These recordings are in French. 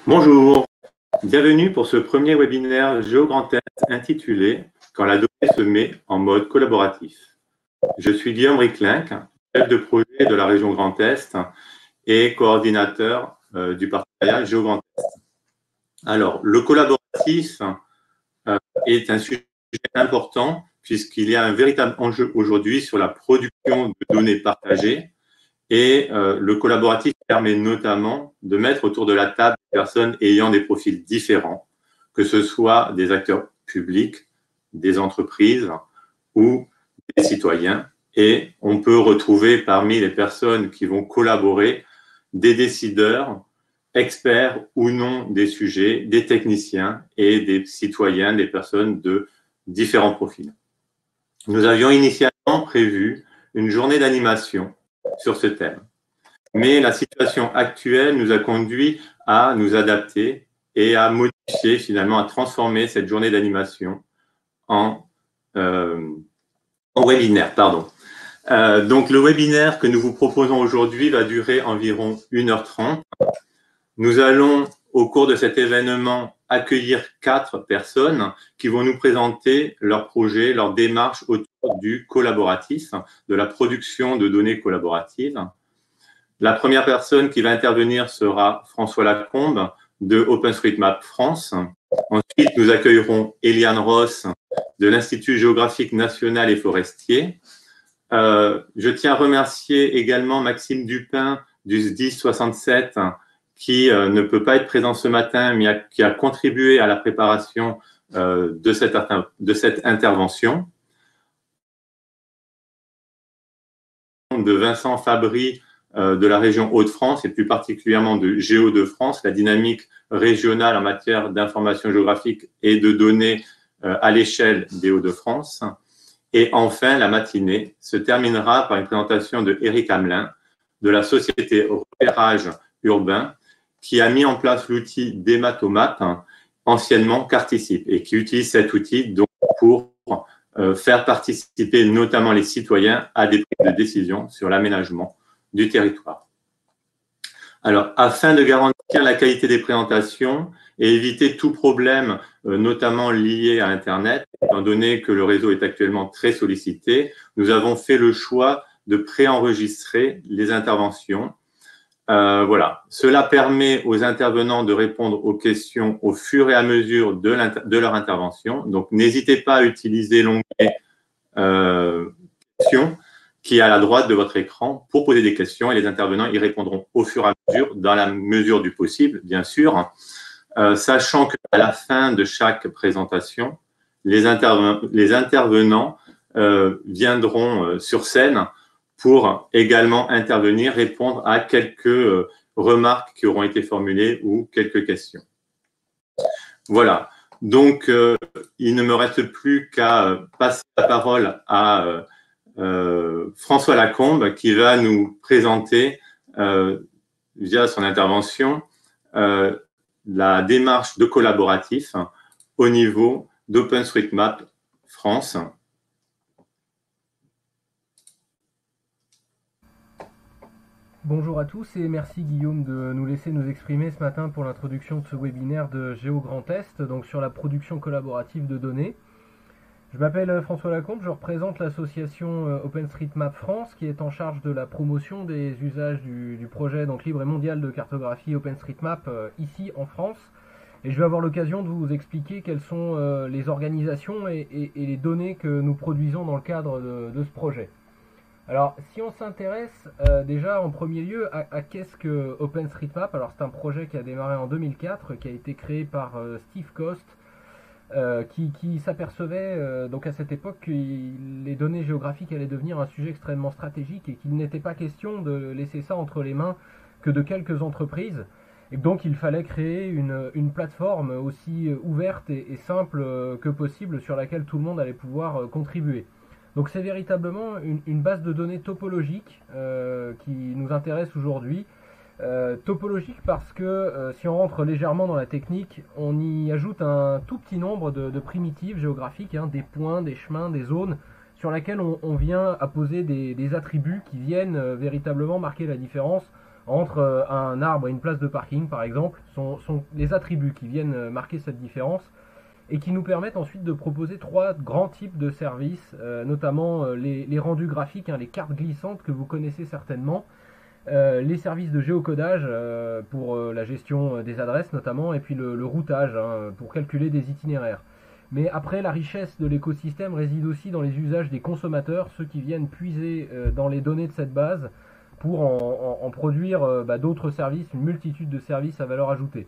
Bonjour, bienvenue pour ce premier webinaire GeoGrandTest intitulé « Quand la donnée se met en mode collaboratif ». Je suis Guillaume Riclinck, chef de projet de la région Grand Est et coordinateur du partenariat GeoGrandTest. Alors, le collaboratif est un sujet important puisqu'il y a un véritable enjeu aujourd'hui sur la production de données partagées. Et le collaboratif permet notamment de mettre autour de la table des personnes ayant des profils différents, que ce soit des acteurs publics, des entreprises ou des citoyens. Et on peut retrouver parmi les personnes qui vont collaborer des décideurs, experts ou non des sujets, des techniciens et des citoyens, des personnes de différents profils. Nous avions initialement prévu une journée d'animation sur ce thème. Mais la situation actuelle nous a conduit à nous adapter et à modifier, finalement, à transformer cette journée d'animation en webinaire. Donc, le webinaire que nous vous proposons aujourd'hui va durer environ 1h30. Nous allons, au cours de cet événement, accueillir 4 personnes qui vont nous présenter leur projet, leur démarche autour du collaboratif, de la production de données collaboratives. La première personne qui va intervenir sera François Lacombe de OpenStreetMap France. Ensuite, nous accueillerons Eliane Ross de l'Institut géographique national et forestier. Je tiens à remercier également Maxime Dupin du SDIS 67 qui ne peut pas être présent ce matin, mais qui a contribué à la préparation de cette intervention. De Vincent Fabry de la région Hauts-de-France et plus particulièrement de Géo de France, la dynamique régionale en matière d'information géographique et de données à l'échelle des Hauts-de-France. Et enfin, la matinée se terminera par une présentation de Éric Hamelin de la société Repérage Urbain qui a mis en place l'outil Dématomat, anciennement Carticipe, et qui utilise cet outil donc pour faire participer notamment les citoyens à des prises de décision sur l'aménagement du territoire. Alors, afin de garantir la qualité des présentations et éviter tout problème, notamment lié à Internet, étant donné que le réseau est actuellement très sollicité, nous avons fait le choix de préenregistrer les interventions. Voilà. Cela permet aux intervenants de répondre aux questions au fur et à mesure de leur intervention. Donc, n'hésitez pas à utiliser l'onglet questions qui est à la droite de votre écran pour poser des questions et les intervenants y répondront au fur et à mesure, dans la mesure du possible, bien sûr, sachant qu'à la fin de chaque présentation, les intervenants viendront sur scène pour également intervenir, répondre à quelques remarques qui auront été formulées ou quelques questions. Voilà. Donc, il ne me reste plus qu'à passer la parole à François Lacombe qui va nous présenter via son intervention la démarche de collaboratif au niveau d'OpenStreetMap France. Bonjour à tous et merci Guillaume de nous laisser nous exprimer ce matin pour l'introduction de ce webinaire de GeoGrandTest, donc sur la production collaborative de données. Je m'appelle François Lacombe, je représente l'association OpenStreetMap France qui est en charge de la promotion des usages du projet donc libre et mondial de cartographie OpenStreetMap ici en France. Et je vais avoir l'occasion de vous expliquer quelles sont les organisations et les données que nous produisons dans le cadre de ce projet. Alors, si on s'intéresse déjà en premier lieu à qu'est-ce que OpenStreetMap, alors c'est un projet qui a démarré en 2004, qui a été créé par Steve Coast, qui s'apercevait donc à cette époque que les données géographiques allaient devenir un sujet extrêmement stratégique et qu'il n'était pas question de laisser ça entre les mains que de quelques entreprises. Et donc il fallait créer une plateforme aussi ouverte et simple que possible sur laquelle tout le monde allait pouvoir contribuer. Donc c'est véritablement une base de données topologique qui nous intéresse aujourd'hui. Topologique parce que si on rentre légèrement dans la technique, on y ajoute un tout petit nombre de primitives géographiques, hein, des points, des chemins, des zones, sur lesquelles on vient apposer des attributs qui viennent véritablement marquer la différence entre un arbre et une place de parking, par exemple, sont les attributs qui viennent marquer cette différence et qui nous permettent ensuite de proposer trois grands types de services, notamment les rendus graphiques, hein, les cartes glissantes que vous connaissez certainement, les services de géocodage pour la gestion des adresses notamment, et puis le routage hein, pour calculer des itinéraires. Mais après, la richesse de l'écosystème réside aussi dans les usages des consommateurs, ceux qui viennent puiser dans les données de cette base pour en produire d'autres services, une multitude de services à valeur ajoutée.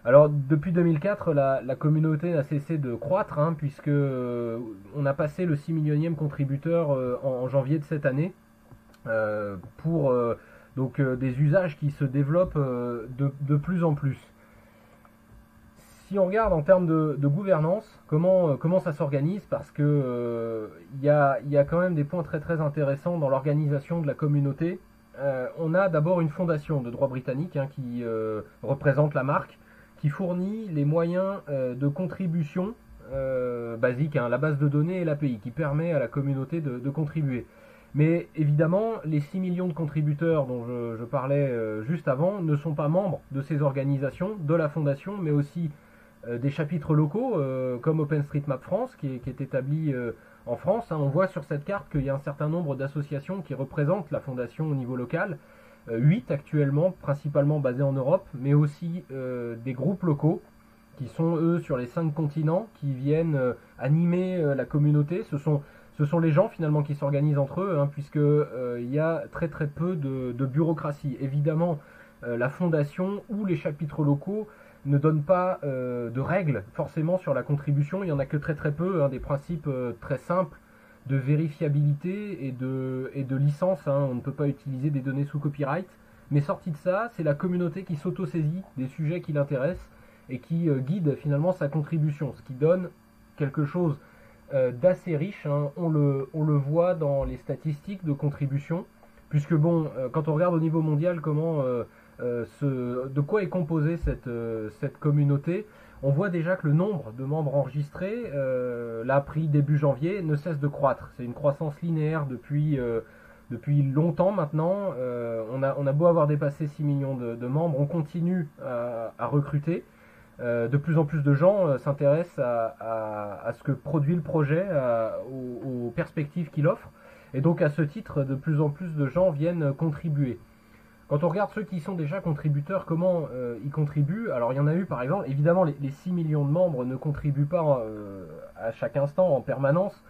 Alors depuis 2004, la communauté n'a cessé de croître, hein, puisque on a passé le 6 millionième contributeur en janvier de cette année, pour des usages qui se développent de plus en plus. Si on regarde en termes de gouvernance, comment ça s'organise, parce que y a quand même des points très très intéressants dans l'organisation de la communauté. On a d'abord une fondation de droit britannique hein, qui représente la marque, qui fournit les moyens de contribution basique, hein, la base de données et l'API, qui permet à la communauté de contribuer. Mais évidemment, les 6 millions de contributeurs dont je parlais juste avant ne sont pas membres de ces organisations, de la fondation, mais aussi des chapitres locaux, comme OpenStreetMap France, qui est établi en France. Hein. On voit sur cette carte qu'il y a un certain nombre d'associations qui représentent la fondation au niveau local, 8 actuellement, principalement basés en Europe, mais aussi des groupes locaux, qui sont eux sur les 5 continents, qui viennent animer la communauté. Ce sont les gens finalement qui s'organisent entre eux, hein, puisque y a très très peu de bureaucratie. Évidemment, la fondation ou les chapitres locaux ne donnent pas de règles forcément sur la contribution. Il y en a que très très peu, hein, des principes très simples de vérifiabilité et de licence. Hein. On ne peut pas utiliser des données sous copyright. Mais sorti de ça, c'est la communauté qui s'auto-saisit des sujets qui l'intéressent et qui guide finalement sa contribution, ce qui donne quelque chose d'assez riche, hein. On le voit dans les statistiques de contribution, puisque quand on regarde au niveau mondial de quoi est composée cette communauté, on voit déjà que le nombre de membres enregistrés, là pris début janvier, ne cesse de croître. C'est une croissance linéaire depuis longtemps maintenant. On a beau avoir dépassé 6 millions de membres, on continue à recruter. De plus en plus de gens s'intéressent à ce que produit le projet, aux perspectives qu'il offre. Et donc à ce titre, de plus en plus de gens viennent contribuer. Quand on regarde ceux qui sont déjà contributeurs, comment ils contribuent, alors il y en a eu par exemple, évidemment les 6 millions de membres ne contribuent pas à chaque instant, en permanence.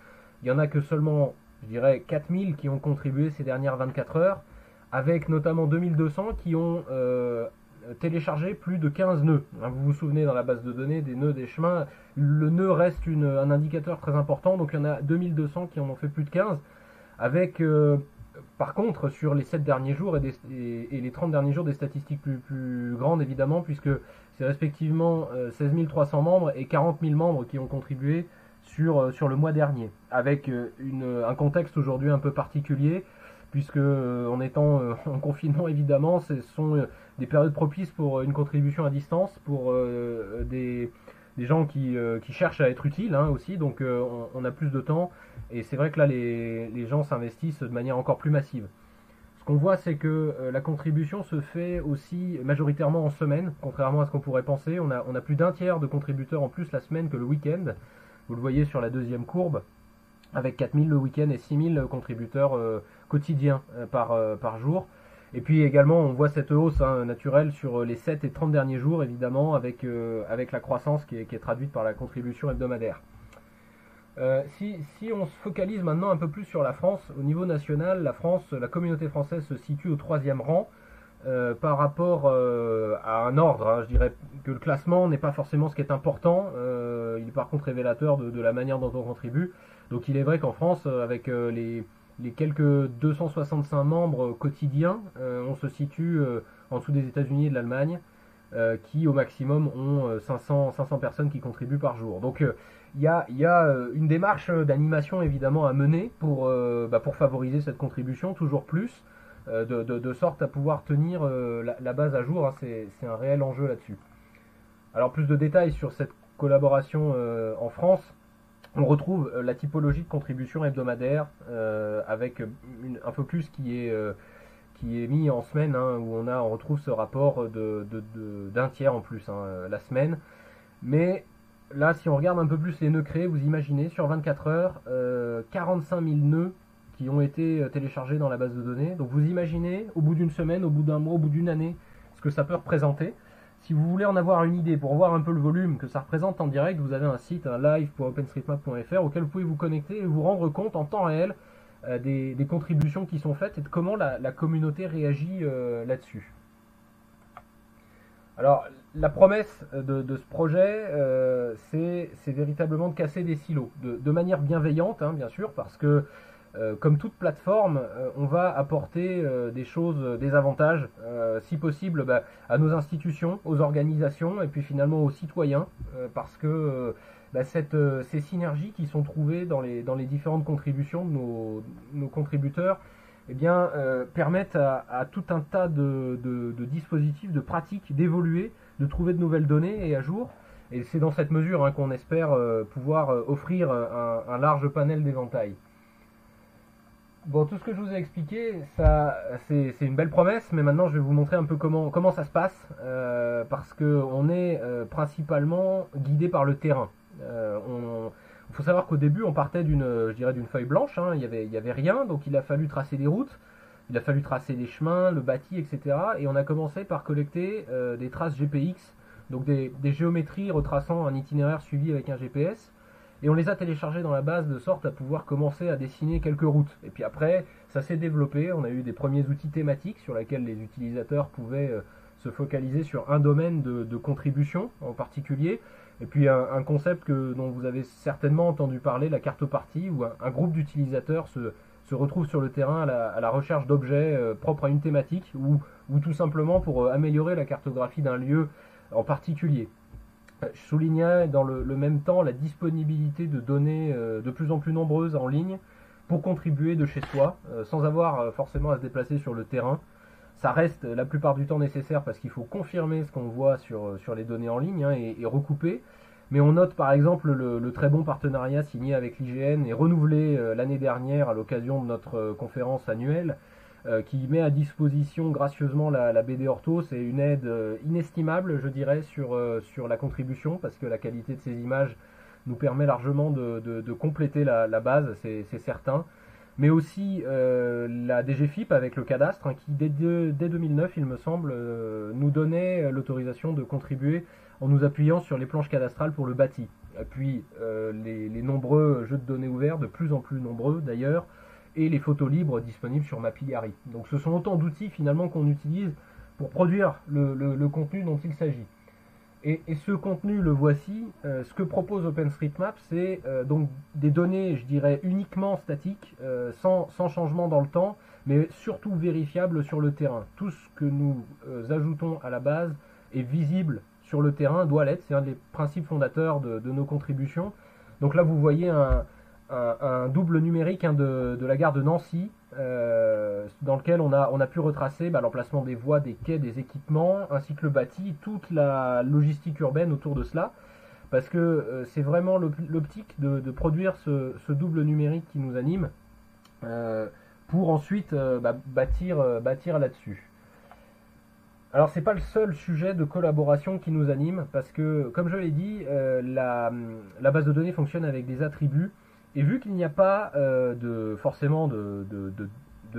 Il y en a que seulement, je dirais, 4000 qui ont contribué ces dernières 24 heures, avec notamment 2200 qui ont téléchargé plus de 15 nœuds. Vous vous souvenez dans la base de données des nœuds, des chemins, le nœud reste un indicateur très important, donc il y en a 2200 qui en ont fait plus de 15, avec par contre sur les 7 derniers jours et les 30 derniers jours des statistiques plus grandes évidemment, puisque c'est respectivement 16 300 membres et 40 000 membres qui ont contribué sur le mois dernier, avec un contexte aujourd'hui un peu particulier, puisque en étant en confinement évidemment, ce sont des périodes propices pour une contribution à distance, pour des gens qui cherchent à être utiles hein, aussi, donc on a plus de temps, et c'est vrai que là les gens s'investissent de manière encore plus massive. Ce qu'on voit, c'est que la contribution se fait aussi majoritairement en semaine, contrairement à ce qu'on pourrait penser. On a plus d'un tiers de contributeurs en plus la semaine que le week-end. Vous le voyez sur la deuxième courbe, avec 4000 le week-end et 6000 contributeurs quotidiens par jour. Et puis également, on voit cette hausse hein, naturelle sur les 7 et 30 derniers jours, évidemment, avec la croissance qui est traduite par la contribution hebdomadaire. Si on se focalise maintenant un peu plus sur la France, au niveau national, la communauté française se situe au 3e rang par rapport à un ordre. Hein. Je dirais que le classement n'est pas forcément ce qui est important, il est par contre révélateur de la manière dont on contribue. Donc il est vrai qu'en France, avec les quelques 265 membres quotidiens, on se situe en dessous des États-Unis et de l'Allemagne, qui au maximum ont 500 personnes qui contribuent par jour. Donc Il y a une démarche d'animation évidemment à mener pour favoriser cette contribution toujours plus, de sorte à pouvoir tenir la base à jour, hein. C'est un réel enjeu là-dessus. Alors plus de détails sur cette collaboration en France. On retrouve la typologie de contribution hebdomadaire avec un focus qui est mis en semaine, hein, où on retrouve ce rapport d'un tiers en plus, hein, la semaine. Mais là, si on regarde un peu plus les nœuds créés, vous imaginez sur 24 heures, 45 000 nœuds qui ont été téléchargés dans la base de données. Donc vous imaginez, au bout d'une semaine, au bout d'un mois, au bout d'une année, ce que ça peut représenter. Si vous voulez en avoir une idée pour voir un peu le volume que ça représente en direct, vous avez un site, un live.openstreetmap.fr, auquel vous pouvez vous connecter et vous rendre compte en temps réel des contributions qui sont faites et de comment la communauté réagit là-dessus. Alors, la promesse de ce projet, c'est véritablement de casser des silos, de manière bienveillante, hein, bien sûr, parce que comme toute plateforme, on va apporter des choses, des avantages, si possible, à nos institutions, aux organisations et puis finalement aux citoyens, parce que ces synergies qui sont trouvées dans les différentes contributions de nos contributeurs, eh bien, permettent à tout un tas de dispositifs, de pratiques, d'évoluer, de trouver de nouvelles données et à jour. Et c'est dans cette mesure, hein, qu'on espère pouvoir offrir un large panel d'éventail. Bon, tout ce que je vous ai expliqué, c'est une belle promesse, mais maintenant je vais vous montrer un peu comment ça se passe, parce qu'on est principalement guidé par le terrain. Il faut savoir qu'au début, on partait d'une feuille blanche, hein, il y avait rien, donc il a fallu tracer des routes, il a fallu tracer les chemins, le bâti, etc. Et on a commencé par collecter des traces GPX, donc des géométries retraçant un itinéraire suivi avec un GPS. Et on les a téléchargés dans la base de sorte à pouvoir commencer à dessiner quelques routes. Et puis après, ça s'est développé, on a eu des premiers outils thématiques sur lesquels les utilisateurs pouvaient se focaliser sur un domaine de contribution en particulier. Et puis un concept dont vous avez certainement entendu parler, la cartopartie, où un groupe d'utilisateurs se retrouve sur le terrain à la recherche d'objets propres à une thématique, ou tout simplement pour améliorer la cartographie d'un lieu en particulier. Je soulignais dans le même temps la disponibilité de données de plus en plus nombreuses en ligne pour contribuer de chez soi, sans avoir forcément à se déplacer sur le terrain. Ça reste la plupart du temps nécessaire parce qu'il faut confirmer ce qu'on voit sur les données en ligne, hein, et recouper. Mais on note par exemple le très bon partenariat signé avec l'IGN et renouvelé l'année dernière à l'occasion de notre conférence annuelle, qui met à disposition gracieusement la BD Orthos. C'est une aide inestimable, je dirais, sur la contribution, parce que la qualité de ces images nous permet largement de compléter la base, c'est certain. Mais aussi la DGFIP avec le cadastre, hein, qui dès 2009, il me semble, nous donnait l'autorisation de contribuer en nous appuyant sur les planches cadastrales pour le bâti. Et puis les nombreux jeux de données ouverts, de plus en plus nombreux d'ailleurs, et les photos libres disponibles sur Mapillary. Donc ce sont autant d'outils finalement qu'on utilise pour produire le contenu dont il s'agit. Et ce contenu, le voici. Ce que propose OpenStreetMap, c'est donc des données, je dirais, uniquement statiques, sans changement dans le temps, mais surtout vérifiables sur le terrain. Tout ce que nous ajoutons à la base est visible sur le terrain, doit l'être. C'est un des principes fondateurs de nos contributions. Donc là, vous voyez un double numérique, hein, de la gare de Nancy, dans lequel on a pu retracer l'emplacement des voies, des quais, des équipements, ainsi que le bâti, toute la logistique urbaine autour de cela, parce que c'est vraiment l'optique de produire ce double numérique qui nous anime, pour ensuite bâtir là-dessus. Alors c'est pas le seul sujet de collaboration qui nous anime, parce que comme je l'ai dit, la base de données fonctionne avec des attributs. Et vu qu'il n'y a pas forcément de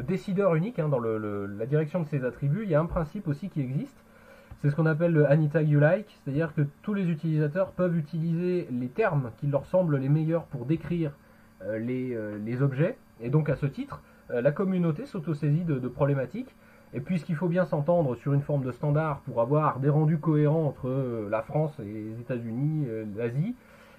décideur unique, hein, dans la direction de ces attributs, il y a un principe aussi qui existe. C'est ce qu'on appelle le anytag you like, c'est-à-dire que tous les utilisateurs peuvent utiliser les termes qui leur semblent les meilleurs pour décrire les objets. Et donc à ce titre, la communauté s'autosaisit de problématiques. Et puisqu'il faut bien s'entendre sur une forme de standard pour avoir des rendus cohérents entre la France et les États-Unis, l'Asie,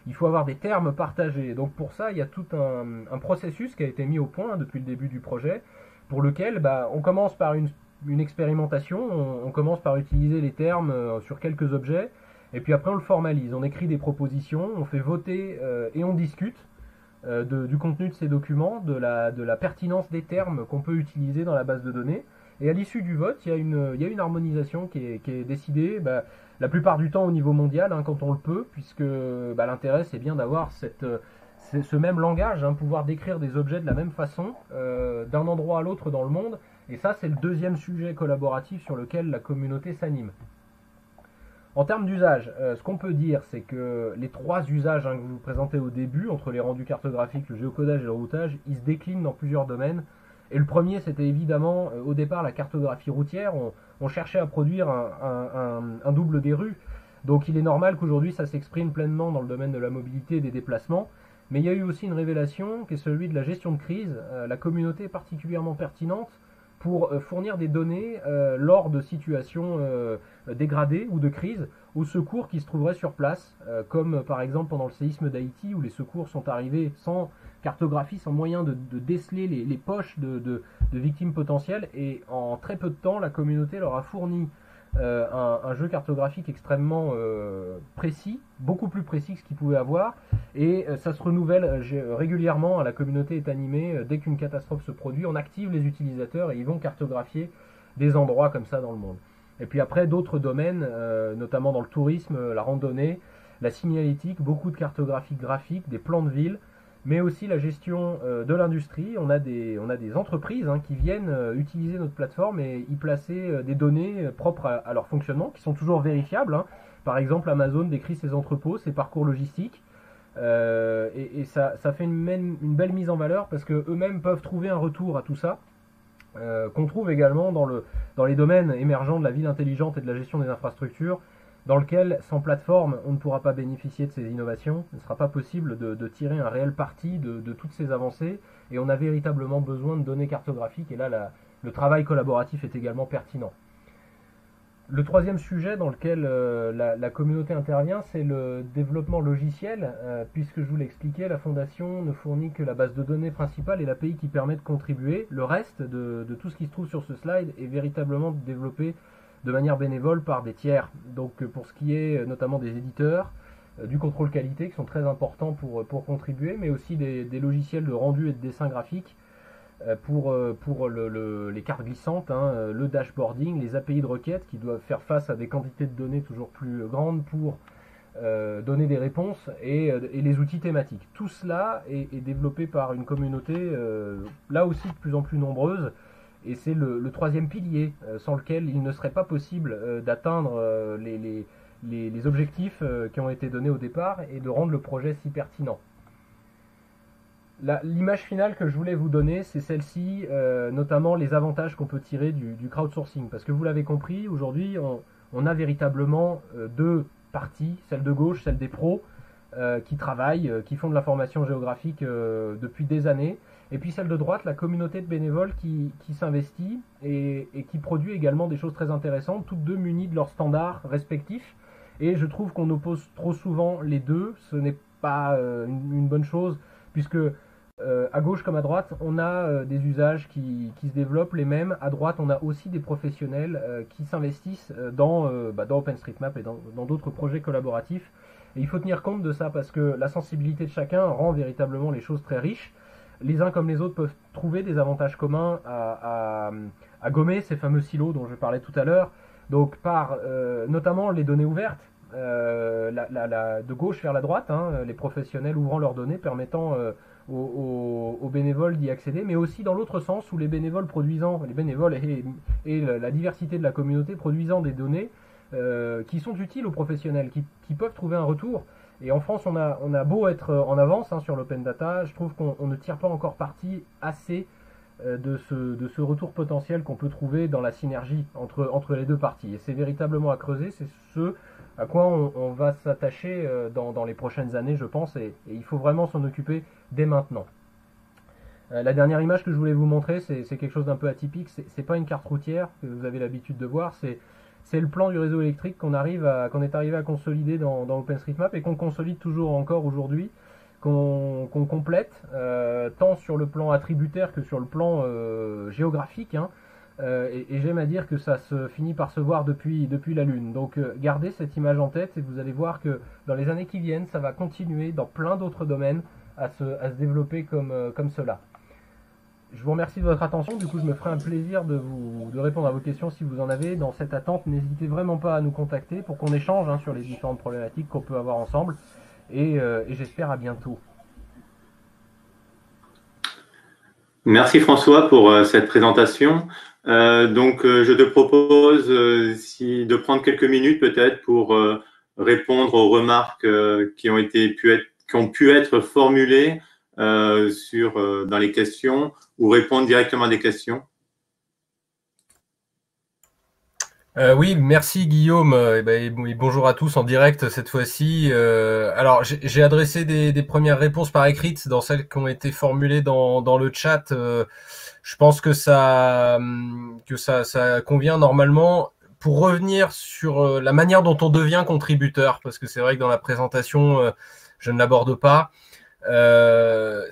il faut avoir des termes partagés. Donc pour ça, il y a tout un processus qui a été mis au point depuis le début du projet, pour lequel on commence par une expérimentation, on commence par utiliser les termes sur quelques objets, Et puis après, on le formalise. On écrit des propositions, on fait voter et on discute du contenu de ces documents, de la pertinence des termes qu'on peut utiliser dans la base de données. Et à l'issue du vote, il y a une harmonisation qui est décidée la plupart du temps au niveau mondial, hein, quand on le peut, puisque l'intérêt c'est bien d'avoir ce même langage, hein, pouvoir décrire des objets de la même façon d'un endroit à l'autre dans le monde. Et ça, c'est le deuxième sujet collaboratif sur lequel la communauté s'anime. En termes d'usage, ce qu'on peut dire, c'est que les trois usages, hein, que je vous présentais au début, entre les rendus cartographiques, le géocodage et le routage, ils se déclinent dans plusieurs domaines. Et le premier, c'était évidemment, au départ, la cartographie routière. On cherchait à produire un double des rues. Donc il est normal qu'aujourd'hui, ça s'exprime pleinement dans le domaine de la mobilité et des déplacements. Mais il y a eu aussi une révélation, qui est celui de la gestion de crise. La communauté est particulièrement pertinente pour fournir des données lors de situations dégradées ou de crise aux secours qui se trouveraient sur place, comme par exemple pendant le séisme d'Haïti où les secours sont arrivés sans cartographie, sans moyen de déceler les poches de victimes potentielles, et en très peu de temps la communauté leur a fourni un jeu cartographique extrêmement précis, beaucoup plus précis que ce qu'ils pouvaient avoir, et ça se renouvelle régulièrement. La communauté est animée, dès qu'une catastrophe se produit, on active les utilisateurs et ils vont cartographier des endroits comme ça dans le monde. Et puis après d'autres domaines, notamment dans le tourisme, la randonnée, la signalétique, beaucoup de cartographie graphique, des plans de ville, mais aussi la gestion de l'industrie. On a des entreprises, hein, qui viennent utiliser notre plateforme et y placer des données propres à leur fonctionnement, qui sont toujours vérifiables, hein. Par exemple, Amazon décrit ses entrepôts, ses parcours logistiques, et ça fait une belle mise en valeur, parce qu'eux-mêmes peuvent trouver un retour à tout ça, qu'on trouve également dans les domaines émergents de la ville intelligente et de la gestion des infrastructures, dans lequel, sans plateforme, on ne pourra pas bénéficier de ces innovations. Il ne sera pas possible de tirer un réel parti de toutes ces avancées, et on a véritablement besoin de données cartographiques, et là, le travail collaboratif est également pertinent. Le troisième sujet dans lequel la communauté intervient, c'est le développement logiciel, puisque je vous l'ai expliqué, la Fondation ne fournit que la base de données principale et l'API qui permet de contribuer. Le reste de tout ce qui se trouve sur ce slide est véritablement développé de manière bénévole par des tiers. Donc pour ce qui est notamment des éditeurs, du contrôle qualité qui sont très importants pour contribuer, mais aussi des logiciels de rendu et de dessin graphique pour les cartes glissantes, hein, le dashboarding, les API de requête qui doivent faire face à des quantités de données toujours plus grandes pour donner des réponses, et les outils thématiques. Tout cela est développé par une communauté là aussi de plus en plus nombreuse, et c'est le troisième pilier sans lequel il ne serait pas possible d'atteindre les objectifs qui ont été donnés au départ et de rendre le projet si pertinent. L'image finale que je voulais vous donner, c'est celle-ci, notamment les avantages qu'on peut tirer du crowdsourcing. Parce que vous l'avez compris, aujourd'hui, on a véritablement deux parties, celle de gauche, celle des pros, qui travaillent, qui font de l'information géographique depuis des années, et puis celle de droite, la communauté de bénévoles qui s'investit et qui produit également des choses très intéressantes, toutes deux munies de leurs standards respectifs. Et je trouve qu'on oppose trop souvent les deux. Ce n'est pas une bonne chose, puisque à gauche comme à droite, on a des usages qui se développent les mêmes. À droite, on a aussi des professionnels qui s'investissent dans OpenStreetMap et dans d'autres projets collaboratifs. Et il faut tenir compte de ça, parce que la sensibilité de chacun rend véritablement les choses très riches. Les uns comme les autres peuvent trouver des avantages communs à gommer ces fameux silos dont je parlais tout à l'heure. Donc par notamment les données ouvertes, de gauche vers la droite, hein, les professionnels ouvrant leurs données, permettant aux bénévoles d'y accéder, mais aussi dans l'autre sens où les bénévoles et la diversité de la communauté produisant des données qui sont utiles aux professionnels, qui peuvent trouver un retour. Et en France, on a beau être en avance, hein, sur l'open data, je trouve qu'on ne tire pas encore parti assez de ce retour potentiel qu'on peut trouver dans la synergie entre les deux parties. Et c'est véritablement à creuser, c'est ce à quoi on va s'attacher dans les prochaines années, je pense, et il faut vraiment s'en occuper dès maintenant. La dernière image que je voulais vous montrer, c'est quelque chose d'un peu atypique. C'est pas une carte routière que vous avez l'habitude de voir, c'est le plan du réseau électrique qu'on est arrivé à consolider dans OpenStreetMap, et qu'on consolide toujours encore aujourd'hui, qu'on complète tant sur le plan attributaire que sur le plan géographique, hein. et j'aime à dire que ça se finit par se voir depuis la Lune. Donc gardez cette image en tête et vous allez voir que dans les années qui viennent, ça va continuer dans plein d'autres domaines à se développer comme cela. Je vous remercie de votre attention. Du coup, je me ferai un plaisir de répondre à vos questions si vous en avez. Dans cette attente, n'hésitez vraiment pas à nous contacter pour qu'on échange sur les différentes problématiques qu'on peut avoir ensemble. Et j'espère à bientôt. Merci François pour cette présentation. Je te propose de prendre quelques minutes peut-être pour répondre aux remarques qui ont pu être formulées dans les questions ou répondre directement à des questions. Oui, merci Guillaume. Et bonjour à tous en direct cette fois-ci. Alors, j'ai adressé des premières réponses par écrite dans celles qui ont été formulées dans le chat. Je pense que ça convient normalement. Pour revenir sur la manière dont on devient contributeur, parce que c'est vrai que dans la présentation, je ne l'aborde pas.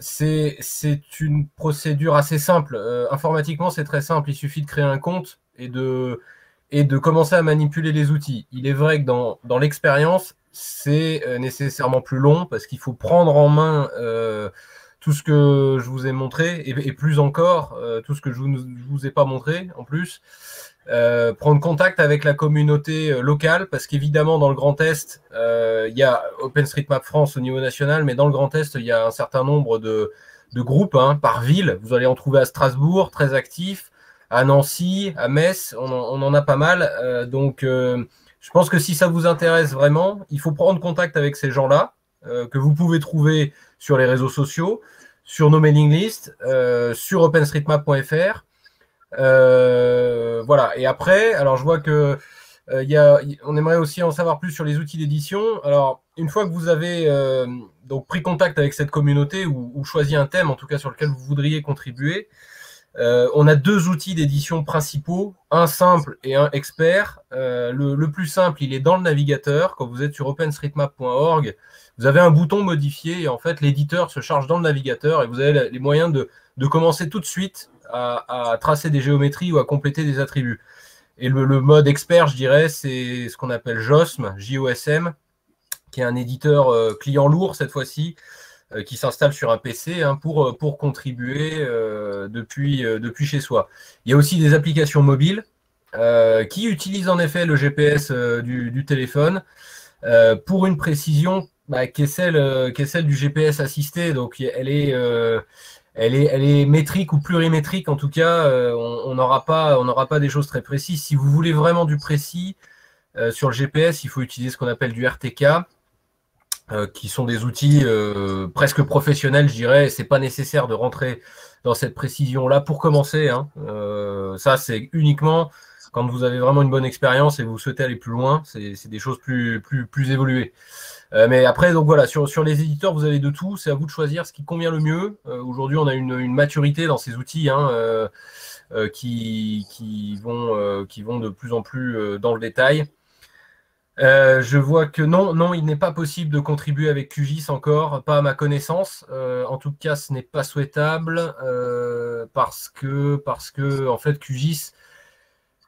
C'est une procédure assez simple. Informatiquement, c'est très simple. Il suffit de créer un compte et de commencer à manipuler les outils. Il est vrai que dans l'expérience, c'est nécessairement plus long parce qu'il faut prendre en main tout ce que je vous ai montré et plus encore, tout ce que je vous ai pas montré en plus. Prendre contact avec la communauté locale parce qu'évidemment dans le Grand Est, il y a OpenStreetMap France au niveau national, mais dans le Grand Est, il y a un certain nombre de groupes par ville. Vous allez en trouver à Strasbourg, très actifs, à Nancy, à Metz, on en a pas mal. Je pense que si ça vous intéresse vraiment, il faut prendre contact avec ces gens-là, que vous pouvez trouver sur les réseaux sociaux, sur nos mailing lists, sur openstreetmap.fr. Voilà. Et après, alors je vois que on aimerait aussi en savoir plus sur les outils d'édition. Alors, une fois que vous avez donc pris contact avec cette communauté ou choisi un thème, en tout cas sur lequel vous voudriez contribuer, on a deux outils d'édition principaux, un simple et un expert. Le plus simple, il est dans le navigateur. Quand vous êtes sur openstreetmap.org, vous avez un bouton modifier et en fait, l'éditeur se charge dans le navigateur et vous avez les moyens de commencer tout de suite à tracer des géométries ou à compléter des attributs. Et le mode expert, je dirais, c'est ce qu'on appelle JOSM, J-O-S-M, qui est un éditeur client lourd cette fois-ci, qui s'installe sur un PC pour contribuer depuis chez soi. Il y a aussi des applications mobiles qui utilisent en effet le GPS du téléphone pour une précision qui est celle du GPS assisté. Donc elle est métrique ou plurimétrique. En tout cas, on n'aura pas des choses très précises. Si vous voulez vraiment du précis sur le GPS, il faut utiliser ce qu'on appelle du RTK. Qui sont des outils presque professionnels, je dirais. C'est pas nécessaire de rentrer dans cette précision-là pour commencer. Ça, c'est uniquement quand vous avez vraiment une bonne expérience et vous souhaitez aller plus loin. C'est des choses plus évoluées. Mais après, donc voilà, sur les éditeurs, vous avez de tout. C'est à vous de choisir ce qui convient le mieux. Aujourd'hui, on a une maturité dans ces outils qui vont de plus en plus dans le détail. Je vois que non, il n'est pas possible de contribuer avec QGIS encore, pas à ma connaissance. En tout cas, ce n'est pas souhaitable parce que en fait, QGIS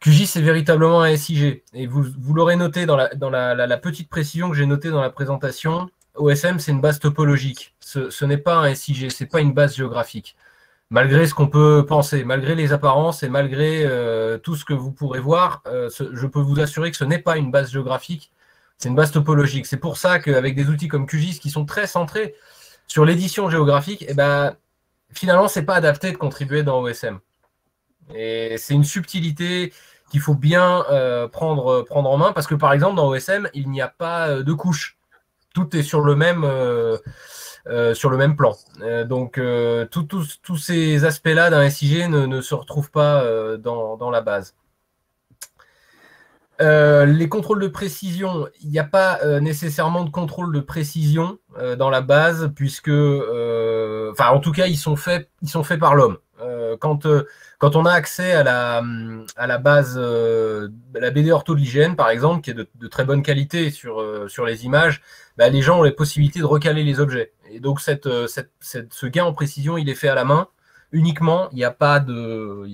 est véritablement un SIG. Et vous l'aurez noté dans la petite précision que j'ai notée dans la présentation. OSM, c'est une base topologique. Ce n'est pas un SIG, c'est pas une base géographique. Malgré ce qu'on peut penser, malgré les apparences et malgré tout ce que vous pourrez voir, je peux vous assurer que ce n'est pas une base géographique, c'est une base topologique. C'est pour ça qu'avec des outils comme QGIS qui sont très centrés sur l'édition géographique, finalement, ce n'est pas adapté de contribuer dans OSM. Et c'est une subtilité qu'il faut bien prendre en main parce que, par exemple, dans OSM, il n'y a pas de couche. Tout est sur le même plan. Donc, tous ces aspects-là d'un SIG ne se retrouvent pas dans la base. Les contrôles de précision, il n'y a pas nécessairement de contrôle de précision dans la base, puisque, en tout cas, ils sont faits par l'homme. Quand on a accès à la base, la BD ortho de l'IGN, par exemple, qui est de très bonne qualité sur les images, les gens ont les possibilités de recaler les objets. Et donc, ce gain en précision, il est fait à la main uniquement, il n'y a pas de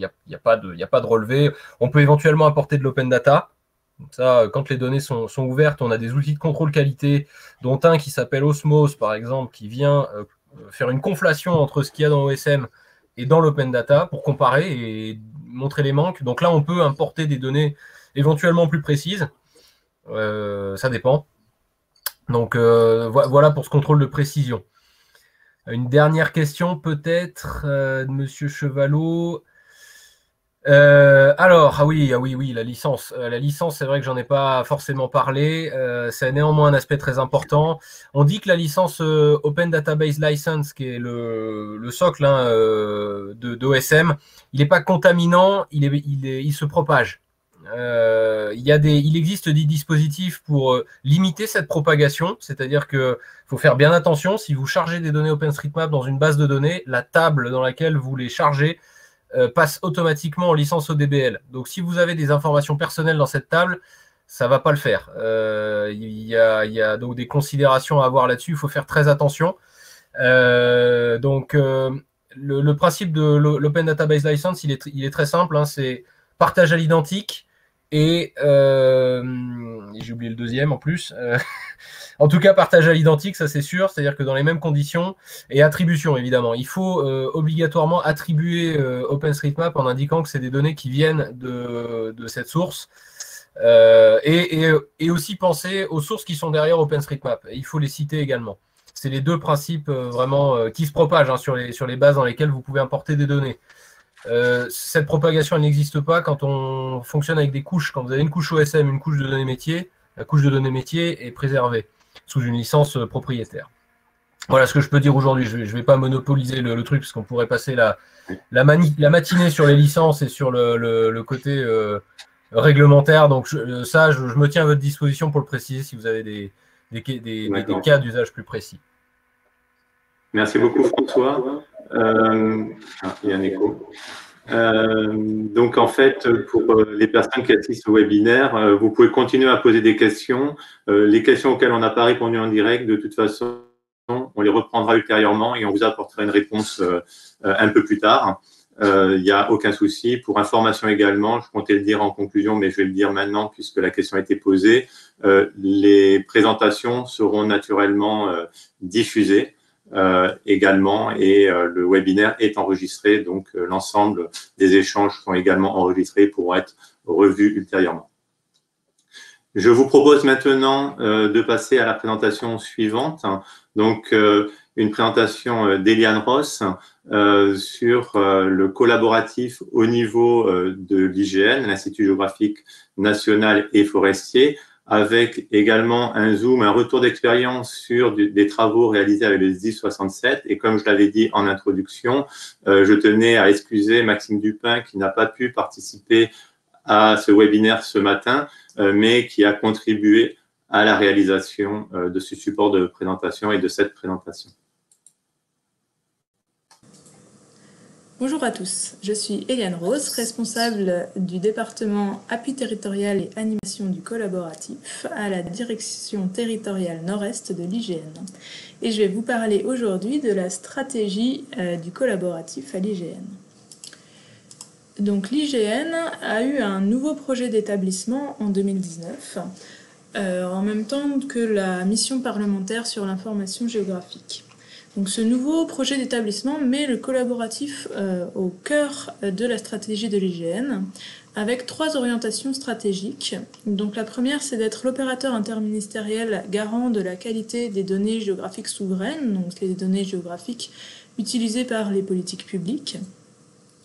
relevé. On peut éventuellement apporter de l'open data. Donc ça, quand les données sont ouvertes, on a des outils de contrôle qualité, dont un qui s'appelle Osmose, par exemple, qui vient faire une conflation entre ce qu'il y a dans OSM et dans l'open data pour comparer et montrer les manques. Donc là, on peut importer des données éventuellement plus précises. Ça dépend. Donc voilà pour ce contrôle de précision. Une dernière question peut-être de Monsieur Chevalot. Ah oui, la licence. La licence, c'est vrai que j'en ai pas forcément parlé. C'est néanmoins un aspect très important. On dit que la licence Open Database License, qui est le socle d'OSM, il n'est pas contaminant, il se propage. Il existe des dispositifs pour limiter cette propagation, c'est-à-dire qu'il faut faire bien attention. Si vous chargez des données OpenStreetMap dans une base de données, la table dans laquelle vous les chargez passe automatiquement en licence ODBL. Donc si vous avez des informations personnelles dans cette table, ça ne va pas le faire. Il y a donc des considérations à avoir là-dessus, il faut faire très attention. Le principe de l'Open Database License, il est très simple, hein, c'est partage à l'identique et j'ai oublié le deuxième en plus. En tout cas, partage à l'identique, ça c'est sûr, c'est-à-dire que dans les mêmes conditions, et attribution évidemment, il faut obligatoirement attribuer OpenStreetMap en indiquant que c'est des données qui viennent de cette source, et aussi penser aux sources qui sont derrière OpenStreetMap. Et il faut les citer également. C'est les deux principes vraiment qui se propagent, hein, sur les bases dans lesquelles vous pouvez importer des données. Cette propagation, elle n'existe pas quand on fonctionne avec des couches. Quand vous avez une couche OSM, une couche de données métiers, la couche de données métiers est préservée sous une licence propriétaire. Voilà ce que je peux dire aujourd'hui. Je ne vais pas monopoliser le truc, parce qu'on pourrait passer la matinée sur les licences et sur le côté réglementaire. Donc je me tiens à votre disposition pour le préciser si vous avez des cas d'usage plus précis. Merci beaucoup, François. Il y a un écho. Donc, en fait, pour les personnes qui assistent au webinaire, vous pouvez continuer à poser des questions. Les questions auxquelles on n'a pas répondu en direct, de toute façon, on les reprendra ultérieurement et on vous apportera une réponse un peu plus tard. Il n'y a aucun souci. Pour information également, je comptais le dire en conclusion, mais je vais le dire maintenant puisque la question a été posée. Les présentations seront naturellement diffusées également, et le webinaire est enregistré, donc l'ensemble des échanges sont également enregistrés pour être revus ultérieurement. Je vous propose maintenant de passer à la présentation suivante, donc une présentation d'Eliane Ross sur le collaboratif au niveau de l'IGN, l'Institut géographique national et forestier, avec également un zoom, un retour d'expérience sur des travaux réalisés avec le SDIS 67. Et comme je l'avais dit en introduction, je tenais à excuser Maxime Dupin qui n'a pas pu participer à ce webinaire ce matin, mais qui a contribué à la réalisation de ce support de présentation et de cette présentation. Bonjour à tous, je suis Eliane Ross, responsable du département appui territorial et animation du collaboratif à la direction territoriale nord-est de l'IGN. Et je vais vous parler aujourd'hui de la stratégie du collaboratif à l'IGN. Donc l'IGN a eu un nouveau projet d'établissement en 2019, en même temps que la mission parlementaire sur l'information géographique. Donc ce nouveau projet d'établissement met le collaboratif au cœur de la stratégie de l'IGN avec 3 orientations stratégiques. Donc la première, c'est d'être l'opérateur interministériel garant de la qualité des données géographiques souveraines, donc les données géographiques utilisées par les politiques publiques.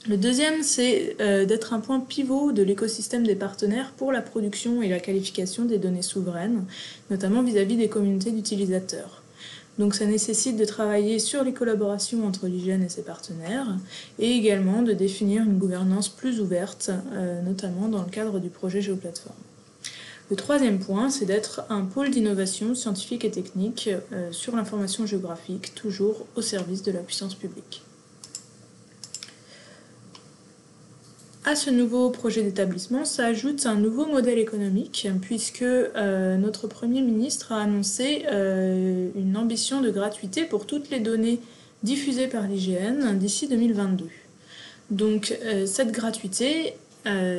Le deuxième, c'est d'être un point pivot de l'écosystème des partenaires pour la production et la qualification des données souveraines, notamment vis-à-vis des communautés d'utilisateurs. Donc ça nécessite de travailler sur les collaborations entre l'IGN et ses partenaires et également de définir une gouvernance plus ouverte, notamment dans le cadre du projet Géoplateforme. Le troisième point, c'est d'être un pôle d'innovation scientifique et technique sur l'information géographique, toujours au service de la puissance publique. À ce nouveau projet d'établissement s'ajoute un nouveau modèle économique puisque notre Premier ministre a annoncé une ambition de gratuité pour toutes les données diffusées par l'IGN d'ici 2022. Donc cette gratuité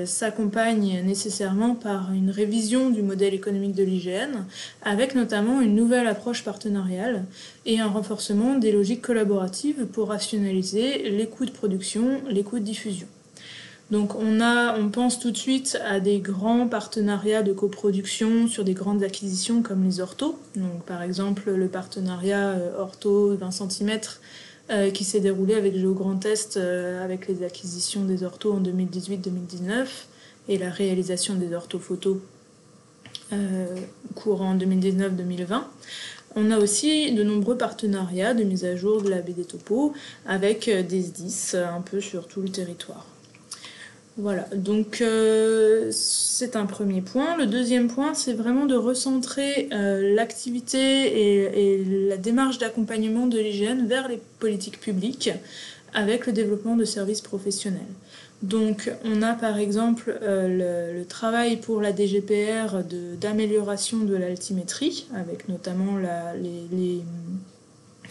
s'accompagne nécessairement par une révision du modèle économique de l'IGN, avec notamment une nouvelle approche partenariale et un renforcement des logiques collaboratives pour rationaliser les coûts de production, les coûts de diffusion. Donc on pense tout de suite à des grands partenariats de coproduction sur des grandes acquisitions comme les orthos. Donc par exemple le partenariat ortho 20 cm qui s'est déroulé avec Géo Grand Est avec les acquisitions des orthos en 2018-2019 et la réalisation des orthophotos courant 2019-2020. On a aussi de nombreux partenariats de mise à jour de la BD Topo avec des SDIS un peu sur tout le territoire. Voilà, donc c'est un premier point. Le deuxième point, c'est vraiment de recentrer l'activité et la démarche d'accompagnement de l'IGN vers les politiques publiques avec le développement de services professionnels. Donc on a par exemple le travail pour la DGPR d'amélioration de l'altimétrie, avec notamment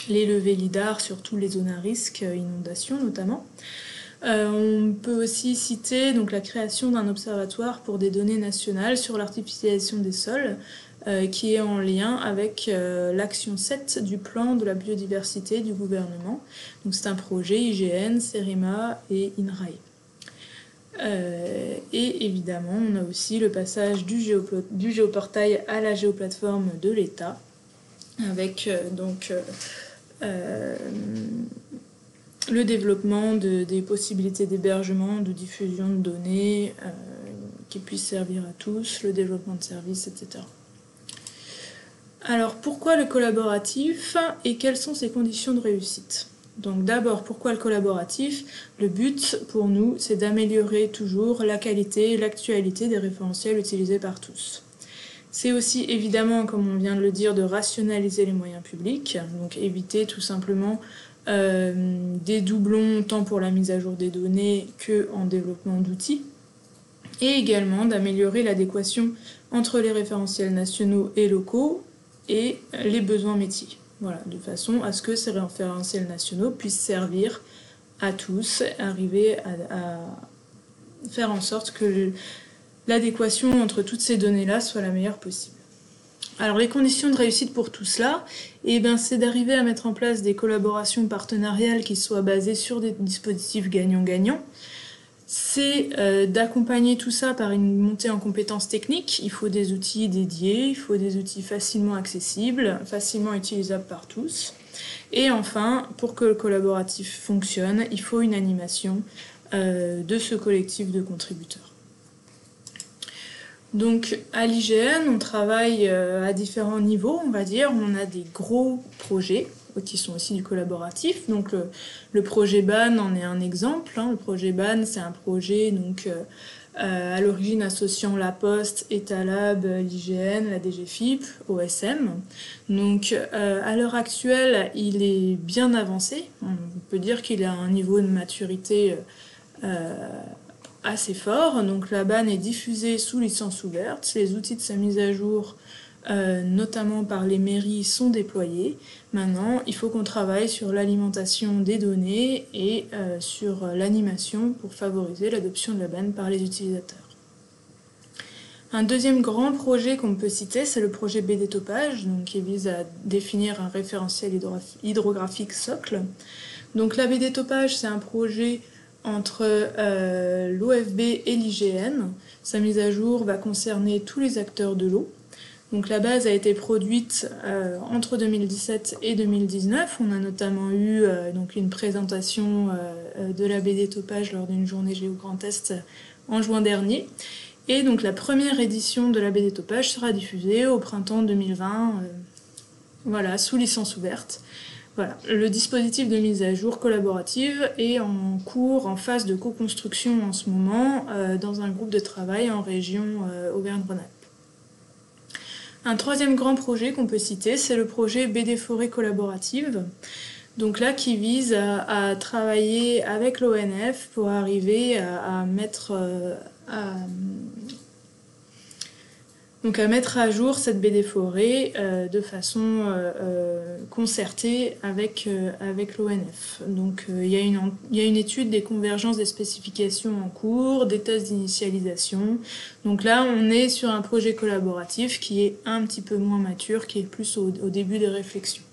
les levées lidar sur tous les zones à risque, inondations notamment. On peut aussi citer donc, la création d'un observatoire pour des données nationales sur l'artificialisation des sols, qui est en lien avec l'action 7 du plan de la biodiversité du gouvernement. Donc c'est un projet IGN, CEREMA et INRAE. Et évidemment, on a aussi le passage du géoportail à la géoplateforme de l'État, avec le développement des possibilités d'hébergement, de diffusion de données qui puissent servir à tous, le développement de services, etc. Alors pourquoi le collaboratif et quelles sont ses conditions de réussite ? Donc d'abord, pourquoi le collaboratif ? Le but pour nous, c'est d'améliorer toujours la qualité et l'actualité des référentiels utilisés par tous. C'est aussi évidemment, comme on vient de le dire, de rationaliser les moyens publics, donc éviter tout simplement des doublons tant pour la mise à jour des données que en développement d'outils, et également d'améliorer l'adéquation entre les référentiels nationaux et locaux et les besoins métiers. Voilà, de façon à ce que ces référentiels nationaux puissent servir à tous, arriver à faire en sorte que l'adéquation entre toutes ces données-là soit la meilleure possible. Alors les conditions de réussite pour tout cela, c'est d'arriver à mettre en place des collaborations partenariales qui soient basées sur des dispositifs gagnant-gagnant. C'est d'accompagner tout ça par une montée en compétences techniques. Il faut des outils dédiés, il faut des outils facilement accessibles, facilement utilisables par tous. Et enfin, pour que le collaboratif fonctionne, il faut une animation de ce collectif de contributeurs. Donc à l'IGN, on travaille à différents niveaux, on va dire. On a des gros projets qui sont aussi du collaboratif. Donc le projet BAN en est un exemple. Le projet BAN, c'est un projet donc, à l'origine associant la Poste, Etalab, l'IGN, la DGFiP, OSM. Donc à l'heure actuelle, il est bien avancé. On peut dire qu'il a un niveau de maturité assez fort. Donc la BAN est diffusée sous licence ouverte. Les outils de sa mise à jour, notamment par les mairies, sont déployés. Maintenant, il faut qu'on travaille sur l'alimentation des données et sur l'animation pour favoriser l'adoption de la BAN par les utilisateurs. Un deuxième grand projet qu'on peut citer, c'est le projet BD Topage, donc, qui vise à définir un référentiel hydrographique socle. Donc la BD Topage, c'est un projet entre l'OFB et l'IGN. Sa mise à jour va concerner tous les acteurs de l'eau. Donc la base a été produite entre 2017 et 2019. On a notamment eu donc une présentation de la BD Topage lors d'une journée Géo Grand Est en juin dernier. Et donc la première édition de la BD Topage sera diffusée au printemps 2020, voilà, sous licence ouverte. Voilà, le dispositif de mise à jour collaborative est en cours, en phase de co-construction en ce moment, dans un groupe de travail en région Auvergne-Rhône-Alpes. Un troisième grand projet qu'on peut citer, c'est le projet BD Forêt collaborative. Donc là, qui vise à travailler avec l'ONF pour arriver à donc à mettre à jour cette baie des forêts de façon concertée avec l'ONF. Donc il y a une étude des convergences des spécifications en cours, des tests d'initialisation. Donc là, on est sur un projet collaboratif qui est un petit peu moins mature, qui est plus au début des réflexions.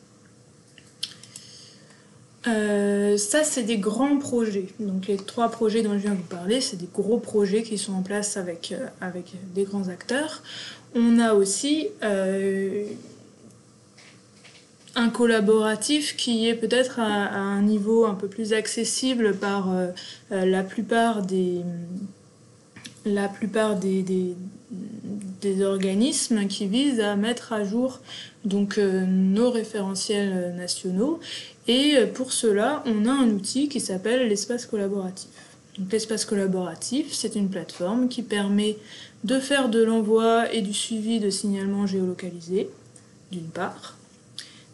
Ça, c'est des grands projets. Donc les 3 projets dont je viens de vous parler, c'est des gros projets qui sont en place avec des grands acteurs. On a aussi un collaboratif qui est peut-être à un niveau un peu plus accessible par la plupart des organismes qui visent à mettre à jour donc, nos référentiels nationaux. Et pour cela, on a un outil qui s'appelle l'espace collaboratif. Donc, l'espace collaboratif, c'est une plateforme qui permet de faire de l'envoi et du suivi de signalements géolocalisés, d'une part.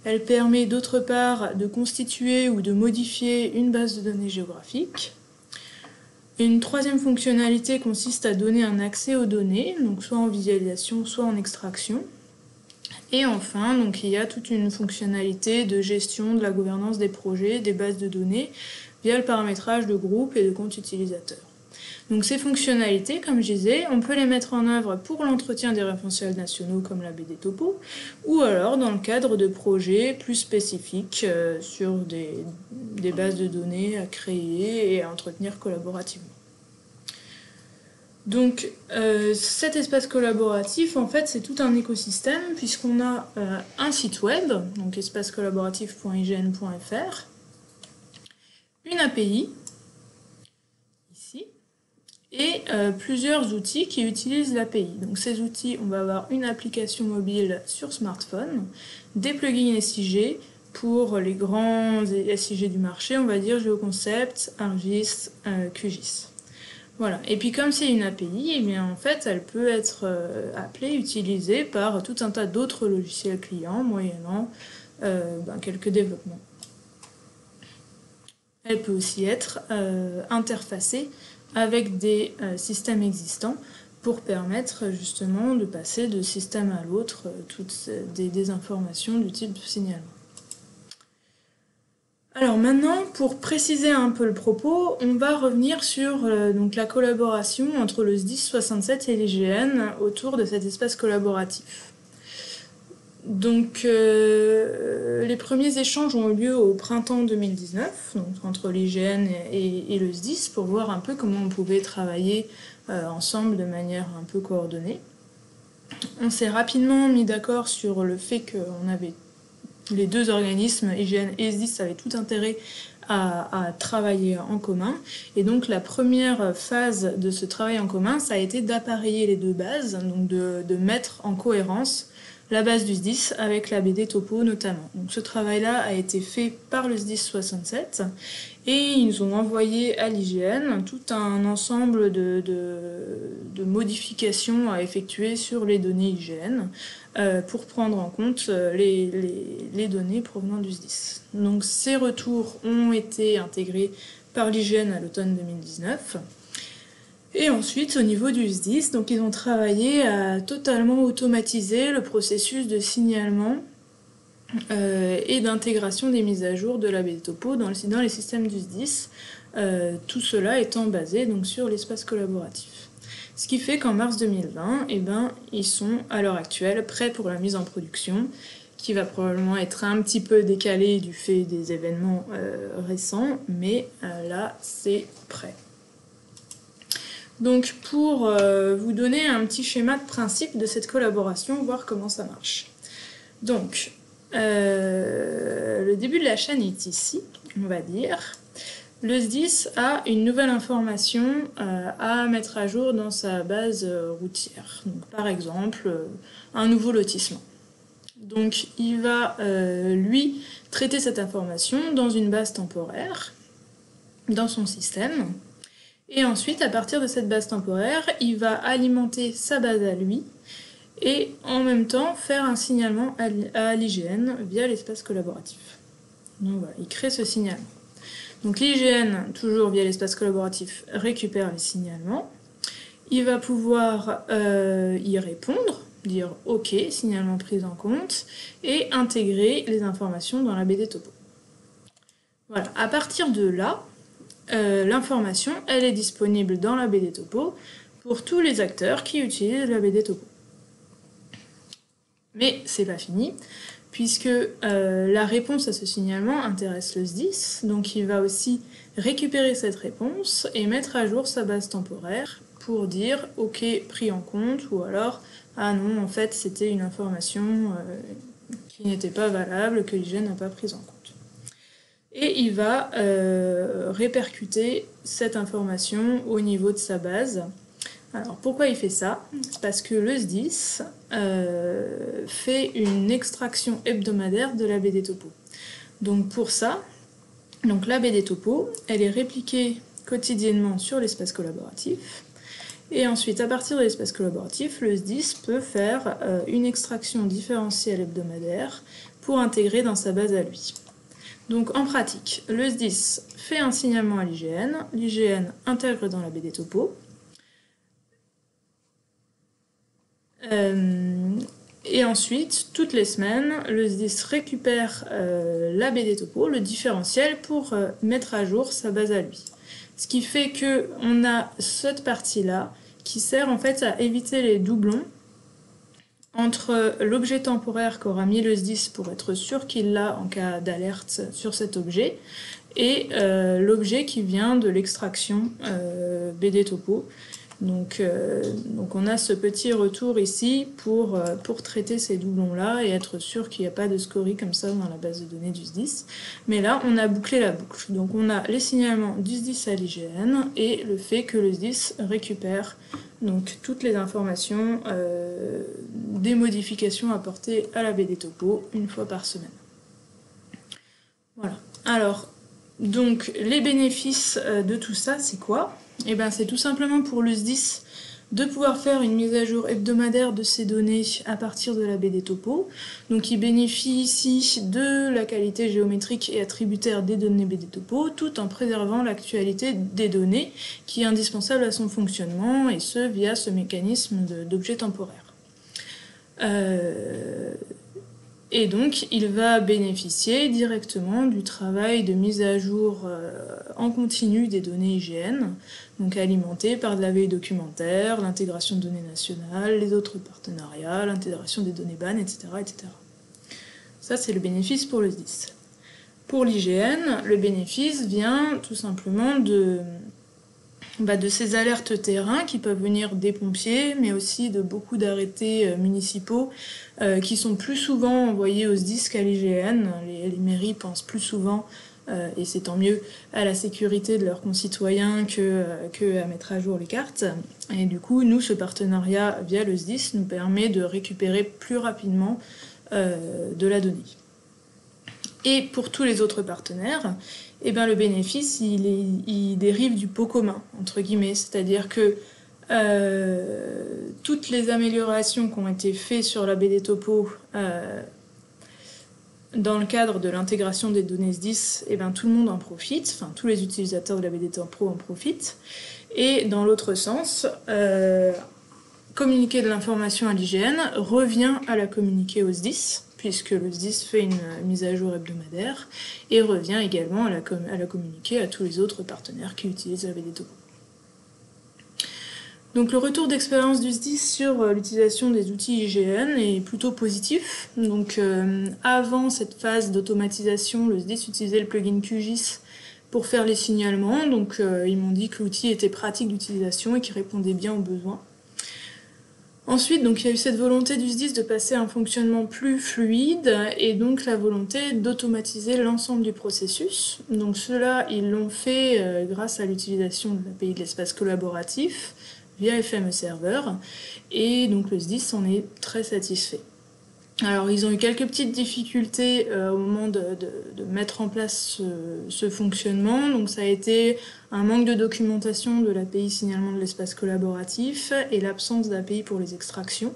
Elle permet d'autre part de constituer ou de modifier une base de données géographique. Une troisième fonctionnalité consiste à donner un accès aux données, donc soit en visualisation, soit en extraction. Et enfin, donc, il y a toute une fonctionnalité de gestion de la gouvernance des projets, des bases de données, via le paramétrage de groupes et de comptes utilisateurs. Donc ces fonctionnalités, comme je disais, on peut les mettre en œuvre pour l'entretien des référentiels nationaux comme la baie des topos, ou alors dans le cadre de projets plus spécifiques sur des bases de données à créer et à entretenir collaborativement. Donc cet espace collaboratif, en fait, c'est tout un écosystème puisqu'on a un site web, donc espacecollaboratif.ign.fr, une API, ici, et plusieurs outils qui utilisent l'API. Donc ces outils, on va avoir une application mobile sur smartphone, des plugins SIG pour les grands SIG du marché, on va dire GeoConcept, ArcGIS, QGIS. Voilà. Et puis comme c'est une API, eh bien, en fait, elle peut être appelée, utilisée par tout un tas d'autres logiciels clients, moyennant quelques développements. Elle peut aussi être interfacée avec des systèmes existants pour permettre justement de passer de système à l'autre toutes des informations du type signalement. Alors maintenant, pour préciser un peu le propos, on va revenir sur donc la collaboration entre le SDIS 67 et l'IGN autour de cet espace collaboratif. Donc les premiers échanges ont eu lieu au printemps 2019, donc entre l'IGN et le SDIS, pour voir un peu comment on pouvait travailler ensemble de manière un peu coordonnée. On s'est rapidement mis d'accord sur le fait qu'on avait les deux organismes, IGN et SDIS, avaient tout intérêt à travailler en commun. Et donc la première phase de ce travail en commun, ça a été d'appareiller les deux bases, donc de mettre en cohérence la base du SDIS avec la BD Topo notamment. Donc ce travail-là a été fait par le SDIS 67 et ils ont envoyé à l'IGN tout un ensemble de modifications à effectuer sur les données IGN pour prendre en compte les données provenant du SDIS. Donc ces retours ont été intégrés par l'IGN à l'automne 2019. Et ensuite, au niveau du SDIS, donc ils ont travaillé à totalement automatiser le processus de signalement et d'intégration des mises à jour de la baie topo dans les systèmes du SDIS, tout cela étant basé donc, sur l'espace collaboratif. Ce qui fait qu'en mars 2020, ils sont à l'heure actuelle prêts pour la mise en production, qui va probablement être un petit peu décalée du fait des événements récents, mais là, c'est prêt. Donc pour vous donner un petit schéma de principe de cette collaboration, voir comment ça marche. Donc le début de la chaîne est ici, on va dire. Le SDIS a une nouvelle information à mettre à jour dans sa base routière. Donc, par exemple, un nouveau lotissement. Donc il va, lui, traiter cette information dans une base temporaire, dans son système. Et ensuite, à partir de cette base temporaire, il va alimenter sa base à lui et en même temps faire un signalement à l'IGN via l'espace collaboratif. Donc voilà, il crée ce signalement. Donc l'IGN, toujours via l'espace collaboratif, récupère les signalements. Il va pouvoir y répondre, dire OK, signalement pris en compte, et intégrer les informations dans la BD topo. Voilà, à partir de là, l'information, elle est disponible dans la BD topo pour tous les acteurs qui utilisent la BD topo. Mais c'est pas fini, puisque la réponse à ce signalement intéresse le SDIS, donc il va aussi récupérer cette réponse et mettre à jour sa base temporaire pour dire « OK, pris en compte » ou alors « Ah non, en fait, c'était une information qui n'était pas valable, que l'IGN n'a pas prise en compte ». Et il va répercuter cette information au niveau de sa base. Alors pourquoi il fait ça? Parce que le SDIS fait une extraction hebdomadaire de la BD topo. Donc pour ça, la BD topo, elle est répliquée quotidiennement sur l'espace collaboratif. Et ensuite, à partir de l'espace collaboratif, le SDIS peut faire une extraction différentielle hebdomadaire pour intégrer dans sa base à lui. Donc en pratique, le SDIS fait un signalement à l'IGN, l'IGN intègre dans la BD topo, et ensuite, toutes les semaines, le SDIS récupère la BD topo, le différentiel, pour mettre à jour sa base à lui. Ce qui fait qu'on a cette partie-là qui sert en fait à éviter les doublons entre l'objet temporaire qu'aura mis le SDIS pour être sûr qu'il l'a en cas d'alerte sur cet objet et l'objet qui vient de l'extraction BD topo. Donc on a ce petit retour ici pour traiter ces doublons-là et être sûr qu'il n'y a pas de scories comme ça dans la base de données du SDIS. Mais là, on a bouclé la boucle. Donc on a les signalements du SDIS à l'IGN et le fait que le SDIS récupère donc toutes les informations des modifications apportées à la BD topo une fois par semaine. Voilà. Alors, donc les bénéfices de tout ça, c'est quoi ? Eh bien, c'est tout simplement pour le SDIS de pouvoir faire une mise à jour hebdomadaire de ces données à partir de la BD topo. Donc il bénéficie ici de la qualité géométrique et attributaire des données BD topo, tout en préservant l'actualité des données qui est indispensable à son fonctionnement, et ce via ce mécanisme d'objet temporaire. Et donc, il va bénéficier directement du travail de mise à jour en continu des données IGN, donc alimenté par de la veille documentaire, l'intégration de données nationales, les autres partenariats, l'intégration des données BAN, etc., etc. Ça, c'est le bénéfice pour le SDIS. Pour l'IGN, le bénéfice vient tout simplement de ces alertes terrain qui peuvent venir des pompiers, mais aussi de beaucoup d'arrêtés municipaux qui sont plus souvent envoyés au SDIS qu'à l'IGN. Les mairies pensent plus souvent, et c'est tant mieux, à la sécurité de leurs concitoyens que à mettre à jour les cartes. Et du coup, nous, ce partenariat via le SDIS nous permet de récupérer plus rapidement de la donnée. Et pour tous les autres partenaires, eh ben, le bénéfice, il dérive du pot commun, entre guillemets. C'est-à-dire que toutes les améliorations qui ont été faites sur la BD topo dans le cadre de l'intégration des données SDIS, eh ben, tout le monde en profite, enfin tous les utilisateurs de la BD topo en profitent. Et dans l'autre sens, communiquer de l'information à l'IGN revient à la communiquer au SDIS, puisque le SDIS fait une mise à jour hebdomadaire, et revient également à la communiquer à tous les autres partenaires qui utilisent la BD topo. Donc le retour d'expérience du SDIS sur l'utilisation des outils IGN est plutôt positif. Donc avant cette phase d'automatisation, le SDIS utilisait le plugin QGIS pour faire les signalements. Donc ils m'ont dit que l'outil était pratique d'utilisation et qu'il répondait bien aux besoins. Ensuite, donc, il y a eu cette volonté du SDIS de passer à un fonctionnement plus fluide et donc la volonté d'automatiser l'ensemble du processus. Donc cela, ils l'ont fait grâce à l'utilisation de l'API de l'espace collaboratif via FME Server, et donc le SDIS en est très satisfait. Alors ils ont eu quelques petites difficultés au moment de mettre en place ce fonctionnement, donc ça a été un manque de documentation de l'API signalement de l'espace collaboratif et l'absence d'API pour les extractions.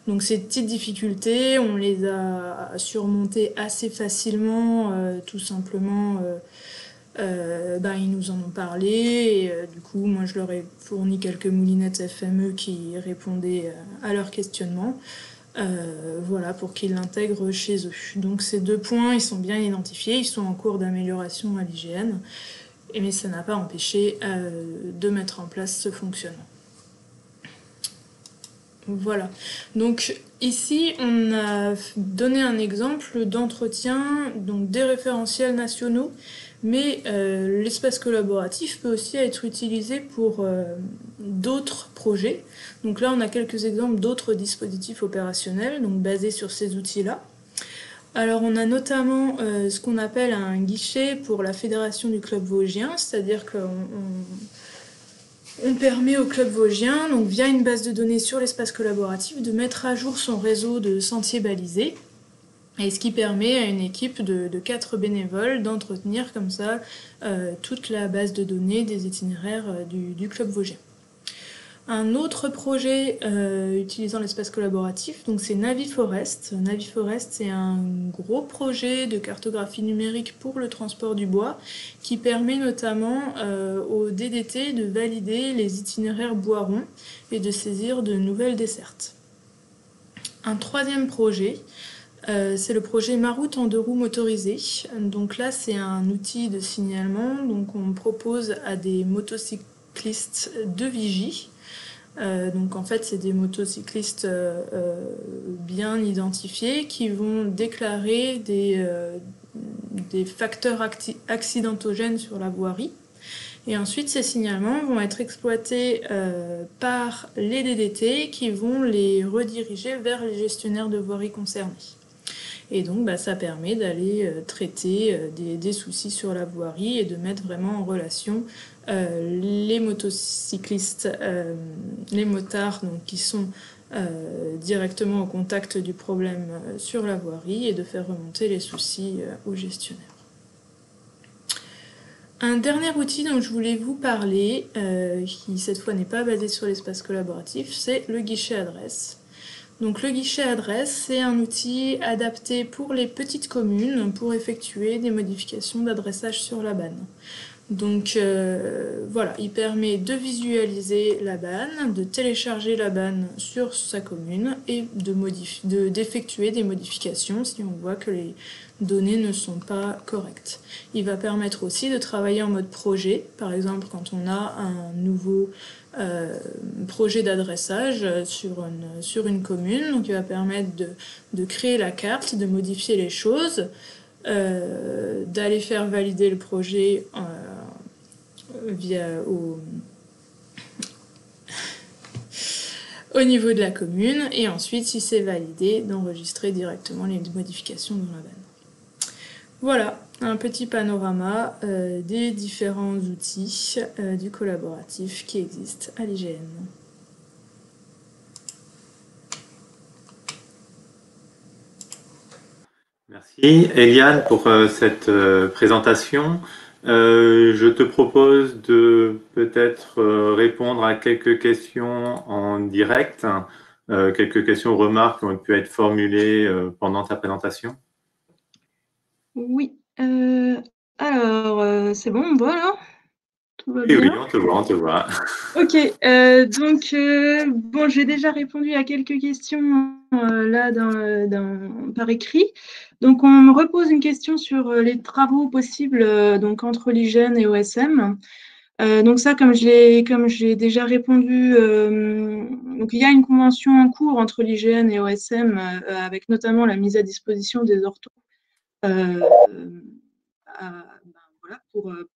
Donc ces petites difficultés, on les a surmontées assez facilement, tout simplement ils nous en ont parlé et du coup moi je leur ai fourni quelques moulinettes FME qui répondaient à leurs questionnements, voilà, pour qu'ils l'intègrent chez eux. Donc ces 2 points, ils sont bien identifiés, ils sont en cours d'amélioration à l'IGN, mais ça n'a pas empêché de mettre en place ce fonctionnement. Voilà. Donc ici, on a donné un exemple d'entretien donc des référentiels nationaux, mais l'espace collaboratif peut aussi être utilisé pour d'autres projets. Donc là, on a quelques exemples d'autres dispositifs opérationnels, donc basés sur ces outils-là. Alors on a notamment ce qu'on appelle un guichet pour la Fédération du Club Vosgien, c'est-à-dire qu'on permet au Club Vosgien, donc via une base de données sur l'espace collaboratif, de mettre à jour son réseau de sentiers balisés, et ce qui permet à une équipe de 4 bénévoles d'entretenir comme ça toute la base de données des itinéraires du Club Vosgien. Un autre projet utilisant l'espace collaboratif, donc c'est NaviForest. NaviForest, c'est un gros projet de cartographie numérique pour le transport du bois qui permet notamment au DDT de valider les itinéraires bois-ronds et de saisir de nouvelles dessertes. Un troisième projet, c'est le projet Ma route en 2 roues motorisées. Donc là, c'est un outil de signalement. Donc on propose à des motocyclistes de vigie. Donc en fait, c'est des motocyclistes bien identifiés qui vont déclarer des facteurs accidentogènes sur la voirie. Et ensuite, ces signalements vont être exploités par les DDT qui vont les rediriger vers les gestionnaires de voirie concernés. Et donc, ça permet d'aller traiter des soucis sur la voirie et de mettre vraiment en relation les motocyclistes, les motards donc, qui sont directement au contact du problème sur la voirie et de faire remonter les soucis aux gestionnaires. Un dernier outil dont je voulais vous parler, qui cette fois n'est pas basé sur l'espace collaboratif, c'est le guichet adresse. Donc le guichet adresse, c'est un outil adapté pour les petites communes pour effectuer des modifications d'adressage sur la banne. Donc voilà, il permet de visualiser la banne, de télécharger la banne sur sa commune et d'effectuer des modifications si on voit que les données ne sont pas correctes. Il va permettre aussi de travailler en mode projet, par exemple quand on a un nouveau projet d'adressage sur une commune, donc il va permettre de créer la carte, de modifier les choses, d'aller faire valider le projet au niveau de la commune, et ensuite, si c'est validé, d'enregistrer directement les modifications dans la banne. Voilà, un petit panorama des différents outils du collaboratif qui existent à l'IGN. Merci Eliane pour cette présentation. Je te propose de peut-être répondre à quelques questions en direct, quelques questions, remarques qui ont pu être formulées pendant ta présentation. Oui, alors c'est bon, on voit là? Tout va Oui, bien? oui, on te voit. Ok, donc bon, j'ai déjà répondu à quelques questions là par écrit. Donc on me repose une question sur les travaux possibles donc entre l'IGN et OSM. Donc ça, comme j'ai déjà répondu, donc il y a une convention en cours entre l'IGN et OSM avec notamment la mise à disposition des orthos voilà,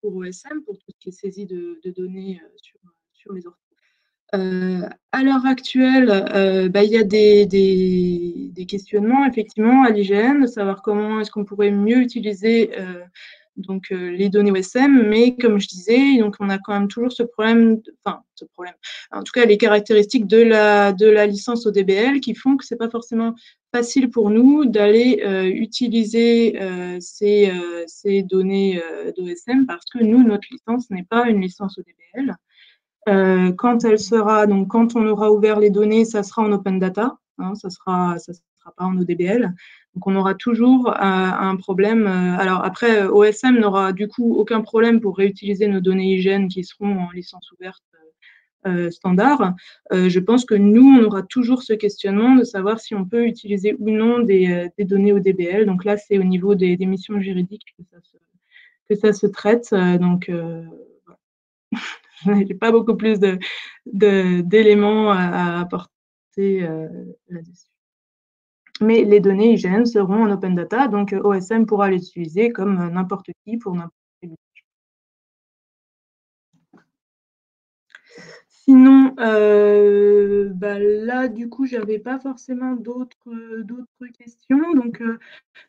pour OSM, pour tout ce qui est saisie de données sur les orthos. À l'heure actuelle, il y a des questionnements effectivement à l'IGN, de savoir comment est-ce qu'on pourrait mieux utiliser donc les données OSM, mais comme je disais, donc on a quand même toujours ce problème, en tout cas les caractéristiques de la licence ODBL qui font que c'est pas forcément facile pour nous d'aller utiliser ces données d'OSM parce que nous, notre licence n'est pas une licence ODBL. Quand on aura ouvert les données, ça sera en open data, hein, ça sera sera pas en ODBL. Donc, on aura toujours un problème. Alors après, OSM n'aura du coup aucun problème pour réutiliser nos données hygiène qui seront en licence ouverte standard. Je pense que nous, on aura toujours ce questionnement de savoir si on peut utiliser ou non des données ODBL. Donc là, c'est au niveau des missions juridiques que ça se traite. Donc, je n'ai pas beaucoup plus d'éléments à apporter là-dessus. Mais les données IGN seront en open data, donc OSM pourra les utiliser comme n'importe qui pour n'importe quel usage. Sinon, là, du coup, j'avais pas forcément d'autres questions. Donc,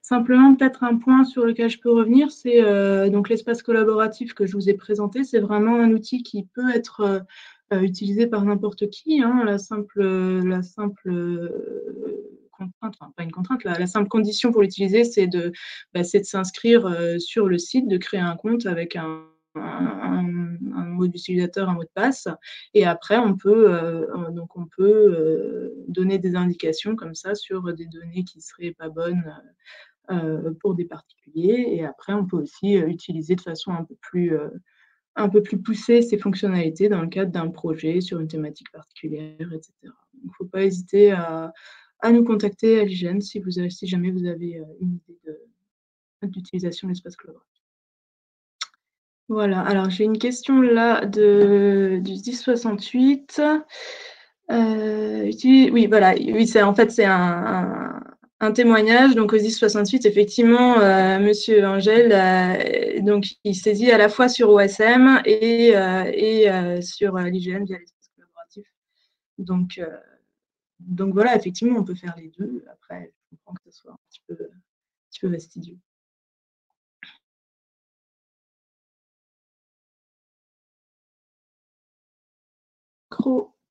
simplement, peut-être un point sur lequel je peux revenir, c'est donc l'espace collaboratif que je vous ai présenté. C'est vraiment un outil qui peut être utilisé par n'importe qui. Hein. La simple contrainte, enfin pas une contrainte, la simple condition pour l'utiliser, c'est de s'inscrire sur le site, de créer un compte avec un mot d'utilisateur, un mot de passe, et après on peut donner des indications comme ça sur des données qui seraient pas bonnes pour des particuliers, et après on peut aussi utiliser de façon un peu plus poussée ces fonctionnalités dans le cadre d'un projet sur une thématique particulière, etc. Donc il ne faut pas hésiter à nous contacter à l'IGN si jamais vous avez une idée d'utilisation de l'espace collaboratif. Voilà, alors j'ai une question là du 1068. Oui, voilà, oui, c'est un témoignage. Donc au 1068, effectivement, Monsieur Angel, donc il saisit à la fois sur OSM et sur l'IGN via l'espace collaboratif. Donc voilà, effectivement, on peut faire les deux. Après, je comprends que ce soit un petit peu fastidieux.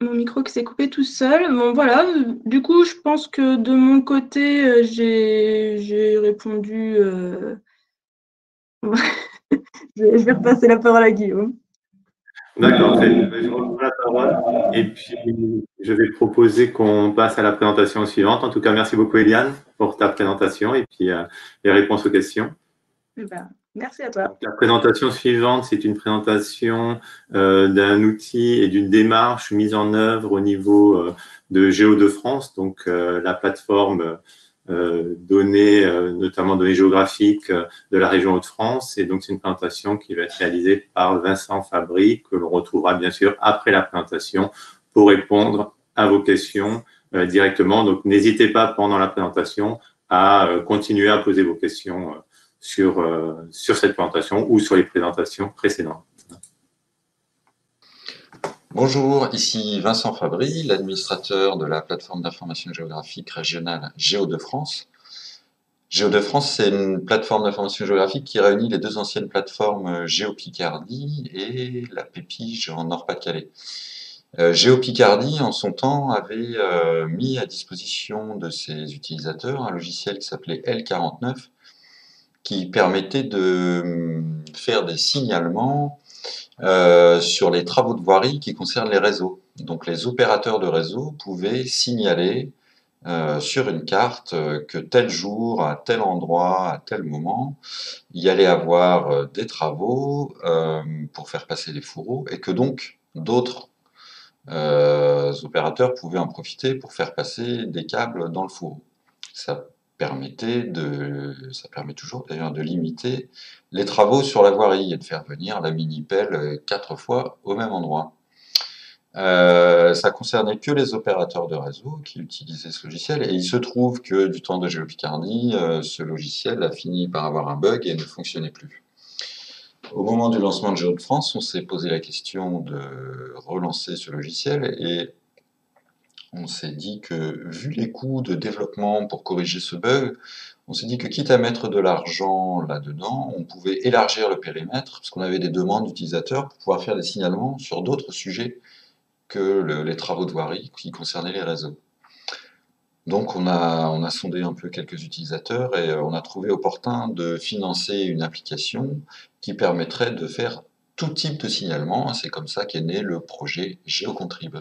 Mon micro qui s'est coupé tout seul. Bon, voilà. Du coup, je pense que de mon côté, j'ai répondu. Je vais repasser la parole à Guillaume. D'accord, je reprends la parole et puis je vais proposer qu'on passe à la présentation suivante. En tout cas, merci beaucoup Eliane pour ta présentation et puis les réponses aux questions. Merci à toi. Donc, la présentation suivante, c'est une présentation d'un outil et d'une démarche mise en œuvre au niveau de Géo-de-France, donc la plateforme données, notamment données géographiques de la région Hauts-de-France. Et donc, c'est une présentation qui va être réalisée par Vincent Fabry, que l'on retrouvera bien sûr après la présentation pour répondre à vos questions directement. Donc, n'hésitez pas pendant la présentation à continuer à poser vos questions sur cette présentation ou sur les présentations précédentes. Bonjour, ici Vincent Fabry, l'administrateur de la plateforme d'information géographique régionale Géo-de-France. Géo-de-France, c'est une plateforme d'information géographique qui réunit les deux anciennes plateformes Géo-Picardie et la Pépige en Nord-Pas-de-Calais. Géo-Picardie, en son temps, avait mis à disposition de ses utilisateurs un logiciel qui s'appelait L49, qui permettait de faire des signalements sur les travaux de voirie qui concernent les réseaux. Donc les opérateurs de réseau pouvaient signaler sur une carte que tel jour, à tel endroit, à tel moment, il y allait avoir des travaux pour faire passer les fourreaux et que donc d'autres opérateurs pouvaient en profiter pour faire passer des câbles dans le fourreau. Ça permet toujours d'ailleurs de limiter les travaux sur la voirie et de faire venir la mini-pelle 4 fois au même endroit. Ça concernait que les opérateurs de réseau qui utilisaient ce logiciel, et il se trouve que du temps de Géo-Picardie, ce logiciel a fini par avoir un bug et ne fonctionnait plus. Au moment du lancement de Géo-de-France, on s'est posé la question de relancer ce logiciel, et on s'est dit que, vu les coûts de développement pour corriger ce bug, on s'est dit que quitte à mettre de l'argent là-dedans, on pouvait élargir le périmètre, parce qu'on avait des demandes d'utilisateurs pour pouvoir faire des signalements sur d'autres sujets que les travaux de voirie qui concernaient les réseaux. Donc on a sondé un peu quelques utilisateurs et on a trouvé opportun de financer une application qui permettrait de faire tout type de signalement. C'est comme ça qu'est né le projet GeoContrib.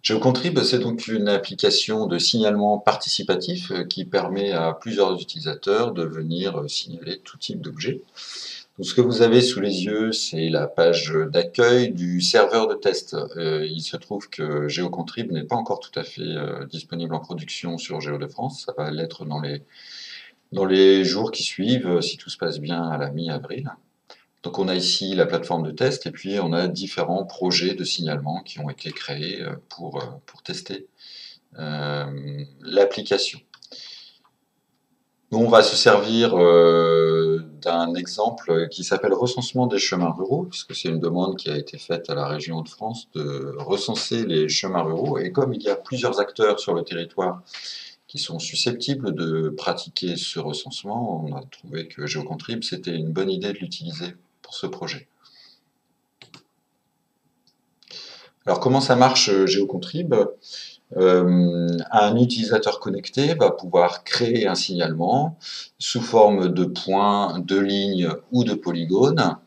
GeoContrib, c'est donc une application de signalement participatif qui permet à plusieurs utilisateurs de venir signaler tout type d'objet. Donc, ce que vous avez sous les yeux, c'est la page d'accueil du serveur de test. Il se trouve que GeoContrib n'est pas encore tout à fait disponible en production sur GeoDefrance. Ça va l'être dans les jours qui suivent, si tout se passe bien à la mi-avril. Donc on a ici la plateforme de test et puis on a différents projets de signalement qui ont été créés pour tester l'application. On va se servir d'un exemple qui s'appelle recensement des chemins ruraux, puisque c'est une demande qui a été faite à la région de France de recenser les chemins ruraux. Et comme il y a plusieurs acteurs sur le territoire qui sont susceptibles de pratiquer ce recensement, on a trouvé que GeoContrib, c'était une bonne idée de l'utiliser pour ce projet. Alors comment ça marche GeoContrib? Un utilisateur connecté va pouvoir créer un signalement sous forme de points, de lignes ou de polygones.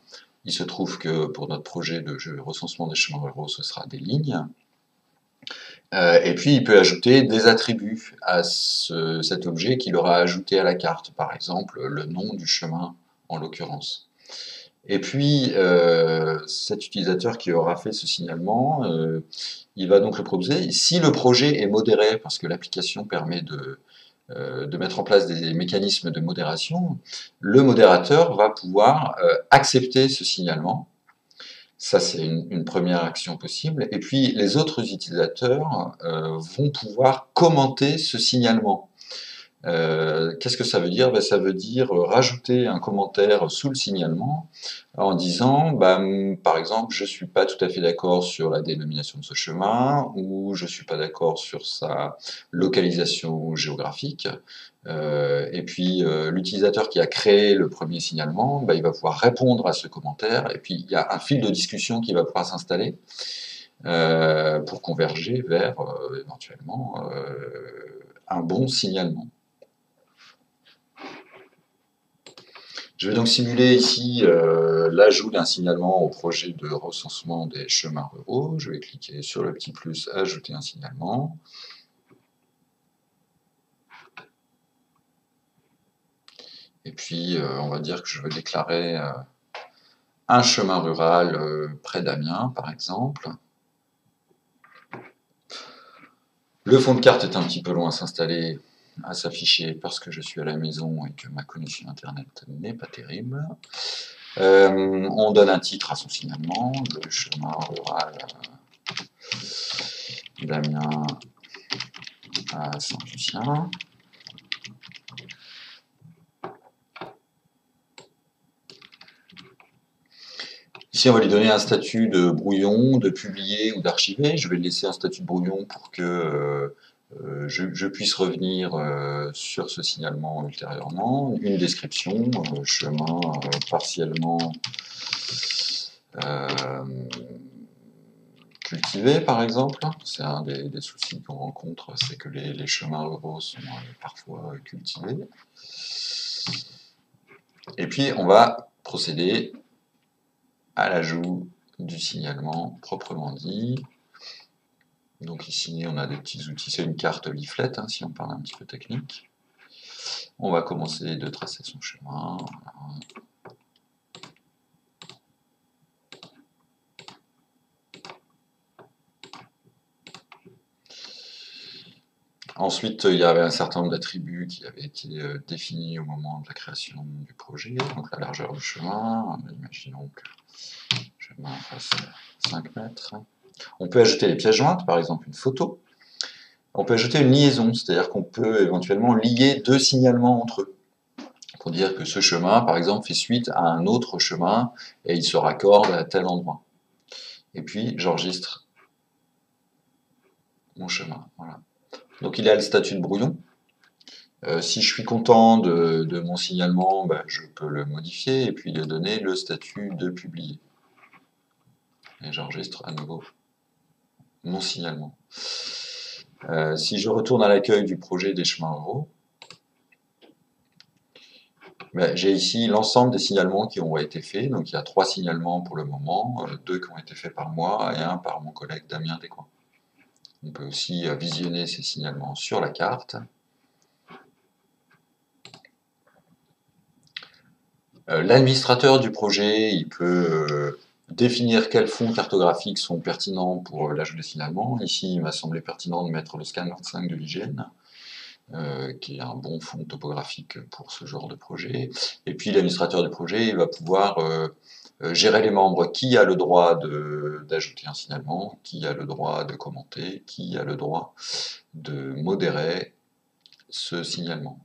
Il se trouve que pour notre projet de recensement des chemins ruraux, ce sera des lignes. Et puis il peut ajouter des attributs à cet objet qu'il aura ajouté à la carte, par exemple le nom du chemin en l'occurrence. Et puis, cet utilisateur qui aura fait ce signalement, il va donc le proposer. Si le projet est modéré, parce que l'application permet de mettre en place des mécanismes de modération, le modérateur va pouvoir accepter ce signalement. Ça, c'est une première action possible. Et puis, les autres utilisateurs vont pouvoir commenter ce signalement. Qu'est-ce que ça veut dire? Ça veut dire rajouter un commentaire sous le signalement en disant, par exemple, je suis pas tout à fait d'accord sur la dénomination de ce chemin, ou je suis pas d'accord sur sa localisation géographique. Et puis l'utilisateur qui a créé le premier signalement, il va pouvoir répondre à ce commentaire, et puis il y a un fil de discussion qui va pouvoir s'installer pour converger vers éventuellement un bon signalement. Je vais donc simuler ici l'ajout d'un signalement au projet de recensement des chemins ruraux. Je vais cliquer sur le petit plus « Ajouter un signalement ». Et puis, on va dire que je veux déclarer un chemin rural près d'Amiens, par exemple. Le fond de carte est un petit peu long à s'installer, à s'afficher parce que je suis à la maison et que ma connexion internet n'est pas terrible. On donne un titre à son signalement, le chemin rural d'Amiens à Saint-Lucien. Ici, on va lui donner un statut de brouillon, de publier ou d'archiver. Je vais lui laisser un statut de brouillon pour que je puisse revenir sur ce signalement ultérieurement. Une description, chemin partiellement cultivé, par exemple. C'est un des soucis qu'on rencontre, c'est que les chemins ruraux sont parfois cultivés. Et puis, on va procéder à l'ajout du signalement proprement dit. Donc ici, on a des petits outils, c'est une carte leaflet, si on parle un petit peu technique. On va commencer de tracer son chemin. Ensuite, il y avait un certain nombre d'attributs qui avaient été définis au moment de la création du projet. Donc la largeur du chemin, imaginons que le chemin fasse 5 mètres. On peut ajouter les pièces jointes, par exemple une photo. On peut ajouter une liaison, c'est-à-dire qu'on peut éventuellement lier deux signalements entre eux. Pour dire que ce chemin, par exemple, fait suite à un autre chemin et il se raccorde à tel endroit. Et puis, j'enregistre mon chemin. Voilà. Donc, il a le statut de brouillon. Si je suis content de mon signalement, je peux le modifier et puis lui donner le statut de publier. Et j'enregistre à nouveau mon signalement. Si je retourne à l'accueil du projet des chemins ruraux, j'ai ici l'ensemble des signalements qui ont été faits. Donc il y a 3 signalements pour le moment, 2 qui ont été faits par moi et 1 par mon collègue Damien Descoings. On peut aussi visionner ces signalements sur la carte. L'administrateur du projet, il peut définir quels fonds cartographiques sont pertinents pour l'ajout des signalements. Ici, il m'a semblé pertinent de mettre le scan 25 de l'IGN, qui est un bon fond topographique pour ce genre de projet. Et puis l'administrateur du projet, il va pouvoir gérer les membres, qui a le droit d'ajouter un signalement, qui a le droit de commenter, qui a le droit de modérer ce signalement.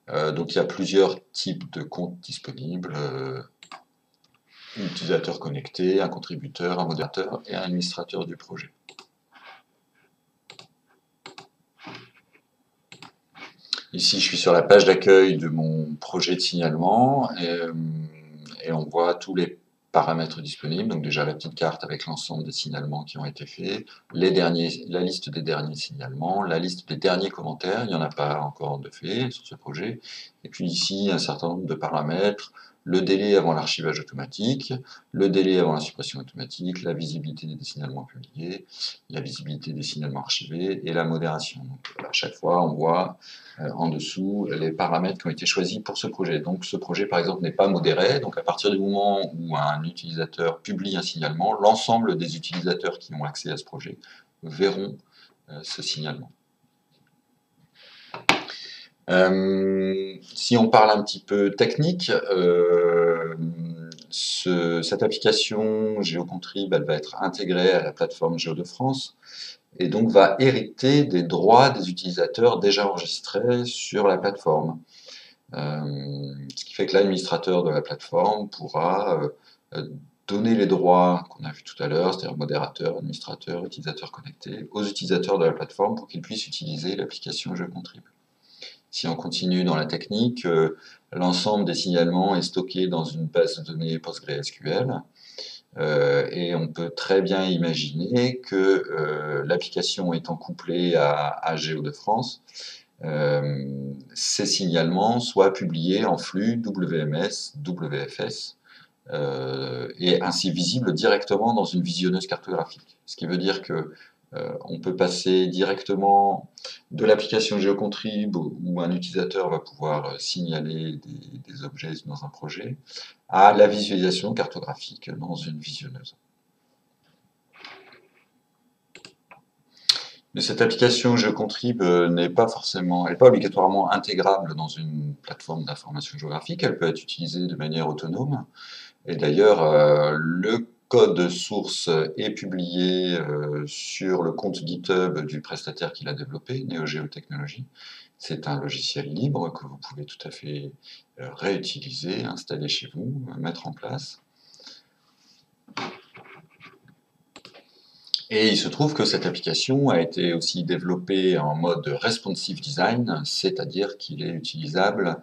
Donc il y a plusieurs types de comptes disponibles, un utilisateur connecté, un contributeur, un modérateur et un administrateur du projet. Ici, je suis sur la page d'accueil de mon projet de signalement et on voit tous les paramètres disponibles. Donc déjà la petite carte avec l'ensemble des signalements qui ont été faits, la liste des derniers signalements, la liste des derniers commentaires, il n'y en a pas encore de fait sur ce projet. Et puis ici, un certain nombre de paramètres, le délai avant l'archivage automatique, le délai avant la suppression automatique, la visibilité des signalements publiés, la visibilité des signalements archivés et la modération. Donc, à chaque fois, on voit en dessous les paramètres qui ont été choisis pour ce projet. Donc ce projet, par exemple, n'est pas modéré. Donc à partir du moment où un utilisateur publie un signalement, l'ensemble des utilisateurs qui ont accès à ce projet verront ce signalement. Si on parle un petit peu technique, cette application GeoContrib, elle va être intégrée à la plateforme Géo de France et donc va hériter des droits des utilisateurs déjà enregistrés sur la plateforme. Ce qui fait que l'administrateur de la plateforme pourra donner les droits qu'on a vus tout à l'heure, c'est-à-dire modérateur, administrateur, utilisateur connecté, aux utilisateurs de la plateforme pour qu'ils puissent utiliser l'application GeoContrib. Si on continue dans la technique, l'ensemble des signalements est stocké dans une base de données PostgreSQL et on peut très bien imaginer que l'application étant couplée à Géo de France, ces signalements soient publiés en flux WMS, WFS et ainsi visibles directement dans une visionneuse cartographique. Ce qui veut dire que on peut passer directement de l'application GeoContrib où un utilisateur va pouvoir signaler des objets dans un projet à la visualisation cartographique dans une visionneuse. Mais cette application GeoContrib n'est pas obligatoirement intégrable dans une plateforme d'information géographique, elle peut être utilisée de manière autonome. Et d'ailleurs, le code source est publié sur le compte GitHub du prestataire qui l'a développé, NeoGeo Technologies. C'est un logiciel libre que vous pouvez tout à fait réutiliser, installer chez vous, mettre en place. Et il se trouve que cette application a été aussi développée en mode responsive design, c'est-à-dire qu'il est utilisable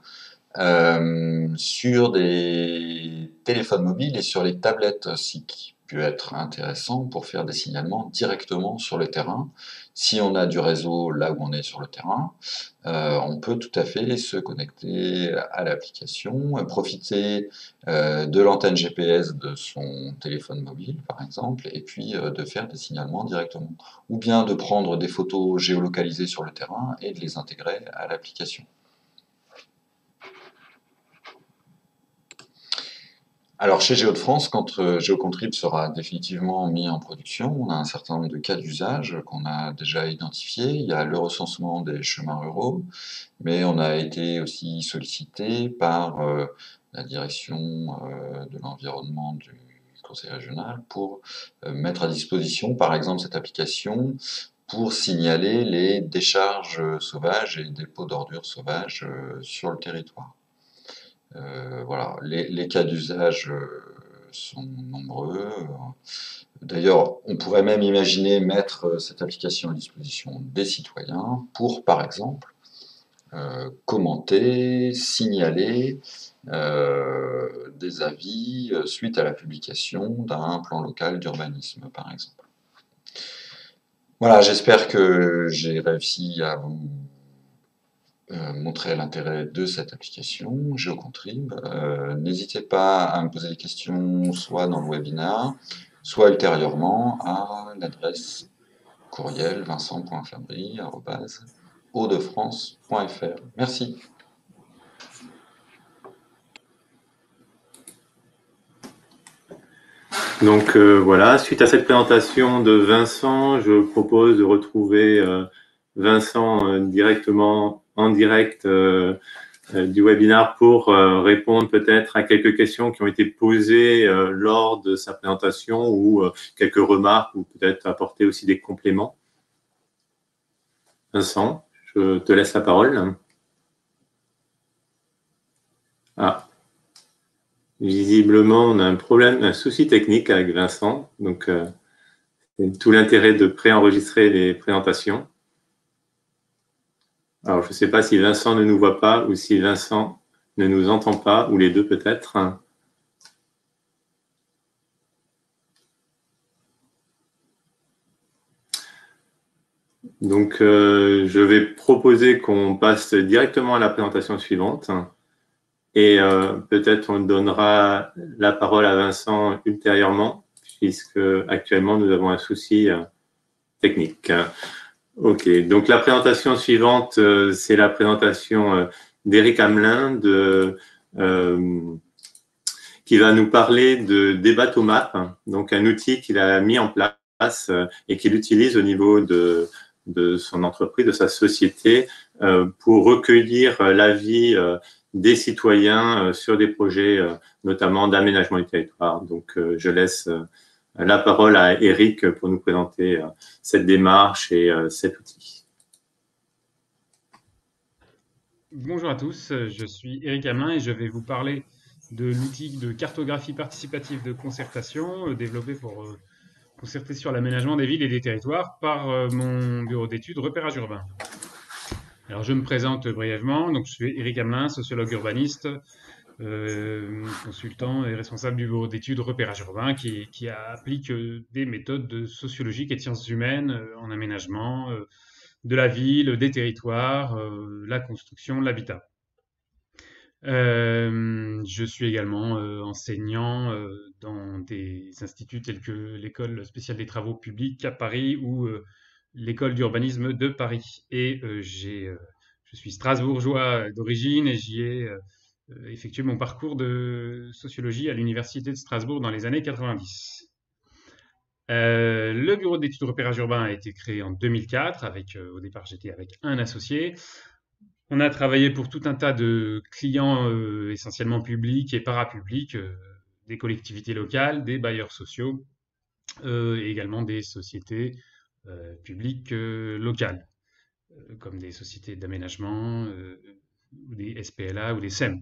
sur des téléphones mobiles et sur les tablettes, ce qui peut être intéressant pour faire des signalements directement sur le terrain. Si on a du réseau là où on est sur le terrain, on peut tout à fait se connecter à l'application, profiter de l'antenne GPS de son téléphone mobile, par exemple, et puis de faire des signalements directement. Ou bien de prendre des photos géolocalisées sur le terrain et de les intégrer à l'application. Alors chez Géo de France, quand GeoContrib sera définitivement mis en production, on a un certain nombre de cas d'usage qu'on a déjà identifiés. Il y a le recensement des chemins ruraux, mais on a été aussi sollicité par la direction de l'environnement du Conseil régional pour mettre à disposition, par exemple, cette application pour signaler les décharges sauvages et les dépôts d'ordures sauvages sur le territoire. Voilà, les cas d'usage sont nombreux. D'ailleurs, on pourrait même imaginer mettre cette application à disposition des citoyens pour, par exemple, commenter, signaler des avis suite à la publication d'un plan local d'urbanisme, par exemple. Voilà, j'espère que j'ai réussi à vous montrer l'intérêt de cette application GeoContrib. N'hésitez pas à me poser des questions soit dans le webinaire, soit ultérieurement à l'adresse courriel vincent.fabry@hautdefrance.fr. Merci. Donc voilà, suite à cette présentation de Vincent, je propose de retrouver Vincent directement en direct du webinaire pour répondre peut-être à quelques questions qui ont été posées lors de sa présentation ou quelques remarques ou peut-être apporter aussi des compléments. Vincent, je te laisse la parole. Ah. Visiblement, on a un problème, un souci technique avec Vincent. Donc, c'est tout l'intérêt de préenregistrer les présentations. Alors, je ne sais pas si Vincent ne nous voit pas ou si Vincent ne nous entend pas, ou les deux peut-être. Donc, je vais proposer qu'on passe directement à la présentation suivante. Et peut-être on donnera la parole à Vincent ultérieurement, puisque actuellement nous avons un souci technique. Ok, donc la présentation suivante, c'est la présentation d'Éric Hamelin qui va nous parler de Débatomap, donc un outil qu'il a mis en place et qu'il utilise au niveau de son entreprise, de sa société, pour recueillir l'avis des citoyens sur des projets, notamment d'aménagement du territoire. Donc, je laisse la parole à Éric pour nous présenter cette démarche et cet outil. Bonjour à tous, je suis Éric Hamelin et je vais vous parler de l'outil de cartographie participative de concertation développé pour concerter sur l'aménagement des villes et des territoires par mon bureau d'études Repérage Urbain. Alors, je me présente brièvement. Donc, je suis Éric Hamelin, sociologue urbaniste, consultant et responsable du bureau d'études Repérage Urbain qui applique des méthodes sociologiques et de sciences humaines en aménagement de la ville, des territoires, la construction, l'habitat. Je suis également enseignant dans des instituts tels que l'École spéciale des travaux publics à Paris ou l'École d'urbanisme de Paris. Et je suis strasbourgeois d'origine et j'y ai effectué mon parcours de sociologie à l'Université de Strasbourg dans les années 90. Le bureau d'études repérage urbain a été créé en 2004. Au départ, j'étais avec un associé. On a travaillé pour tout un tas de clients essentiellement publics et parapublics, des collectivités locales, des bailleurs sociaux et également des sociétés publiques locales, comme des sociétés d'aménagement, ou des SPLA ou des SEM.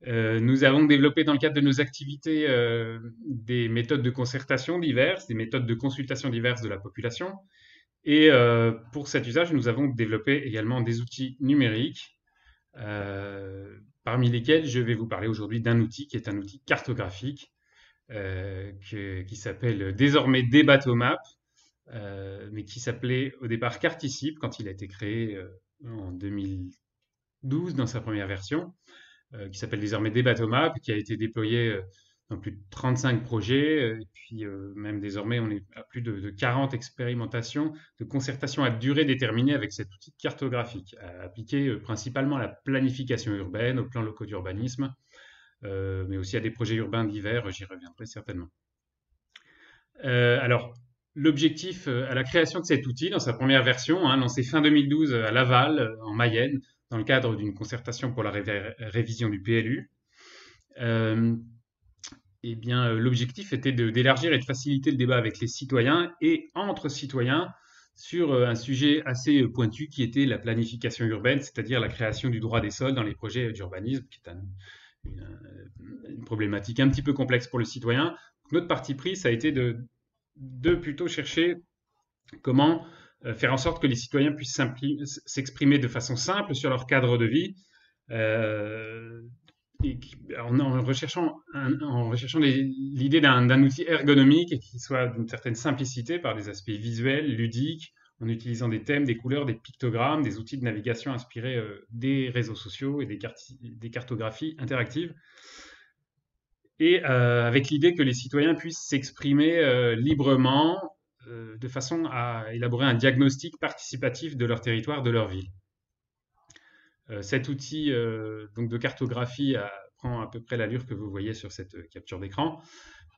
Nous avons développé dans le cadre de nos activités des méthodes de concertation diverses, des méthodes de consultation diverses de la population. Et pour cet usage, nous avons développé également des outils numériques, parmi lesquels je vais vous parler aujourd'hui d'un outil qui est un outil cartographique qui s'appelle désormais Débatomap, mais qui s'appelait au départ Carticipe quand il a été créé en 2012 dans sa première version, qui s'appelle désormais Débatomap, qui a été déployé dans plus de 35 projets, et puis même désormais on est à plus de 40 expérimentations de concertation à durée déterminée avec cet outil cartographique, appliqué principalement à la planification urbaine, aux plans locaux d'urbanisme, mais aussi à des projets urbains divers, j'y reviendrai certainement. Alors, l'objectif à la création de cet outil, dans sa première version, lancé fin 2012 à Laval, en Mayenne, dans le cadre d'une concertation pour la révision du PLU, l'objectif était d'élargir et de faciliter le débat avec les citoyens et entre citoyens sur un sujet assez pointu qui était la planification urbaine, c'est-à-dire la création du droit des sols dans les projets d'urbanisme, qui est une problématique un petit peu complexe pour le citoyen. Donc, notre parti pris, ça a été de plutôt chercher comment faire en sorte que les citoyens puissent s'exprimer de façon simple sur leur cadre de vie, en recherchant l'idée d'un outil ergonomique et qui soit d'une certaine simplicité par des aspects visuels, ludiques, en utilisant des thèmes, des couleurs, des pictogrammes, des outils de navigation inspirés des réseaux sociaux et des cartographies interactives. Et avec l'idée que les citoyens puissent s'exprimer librement de façon à élaborer un diagnostic participatif de leur territoire, de leur ville. Cet outil donc de cartographie prend à peu près l'allure que vous voyez sur cette capture d'écran,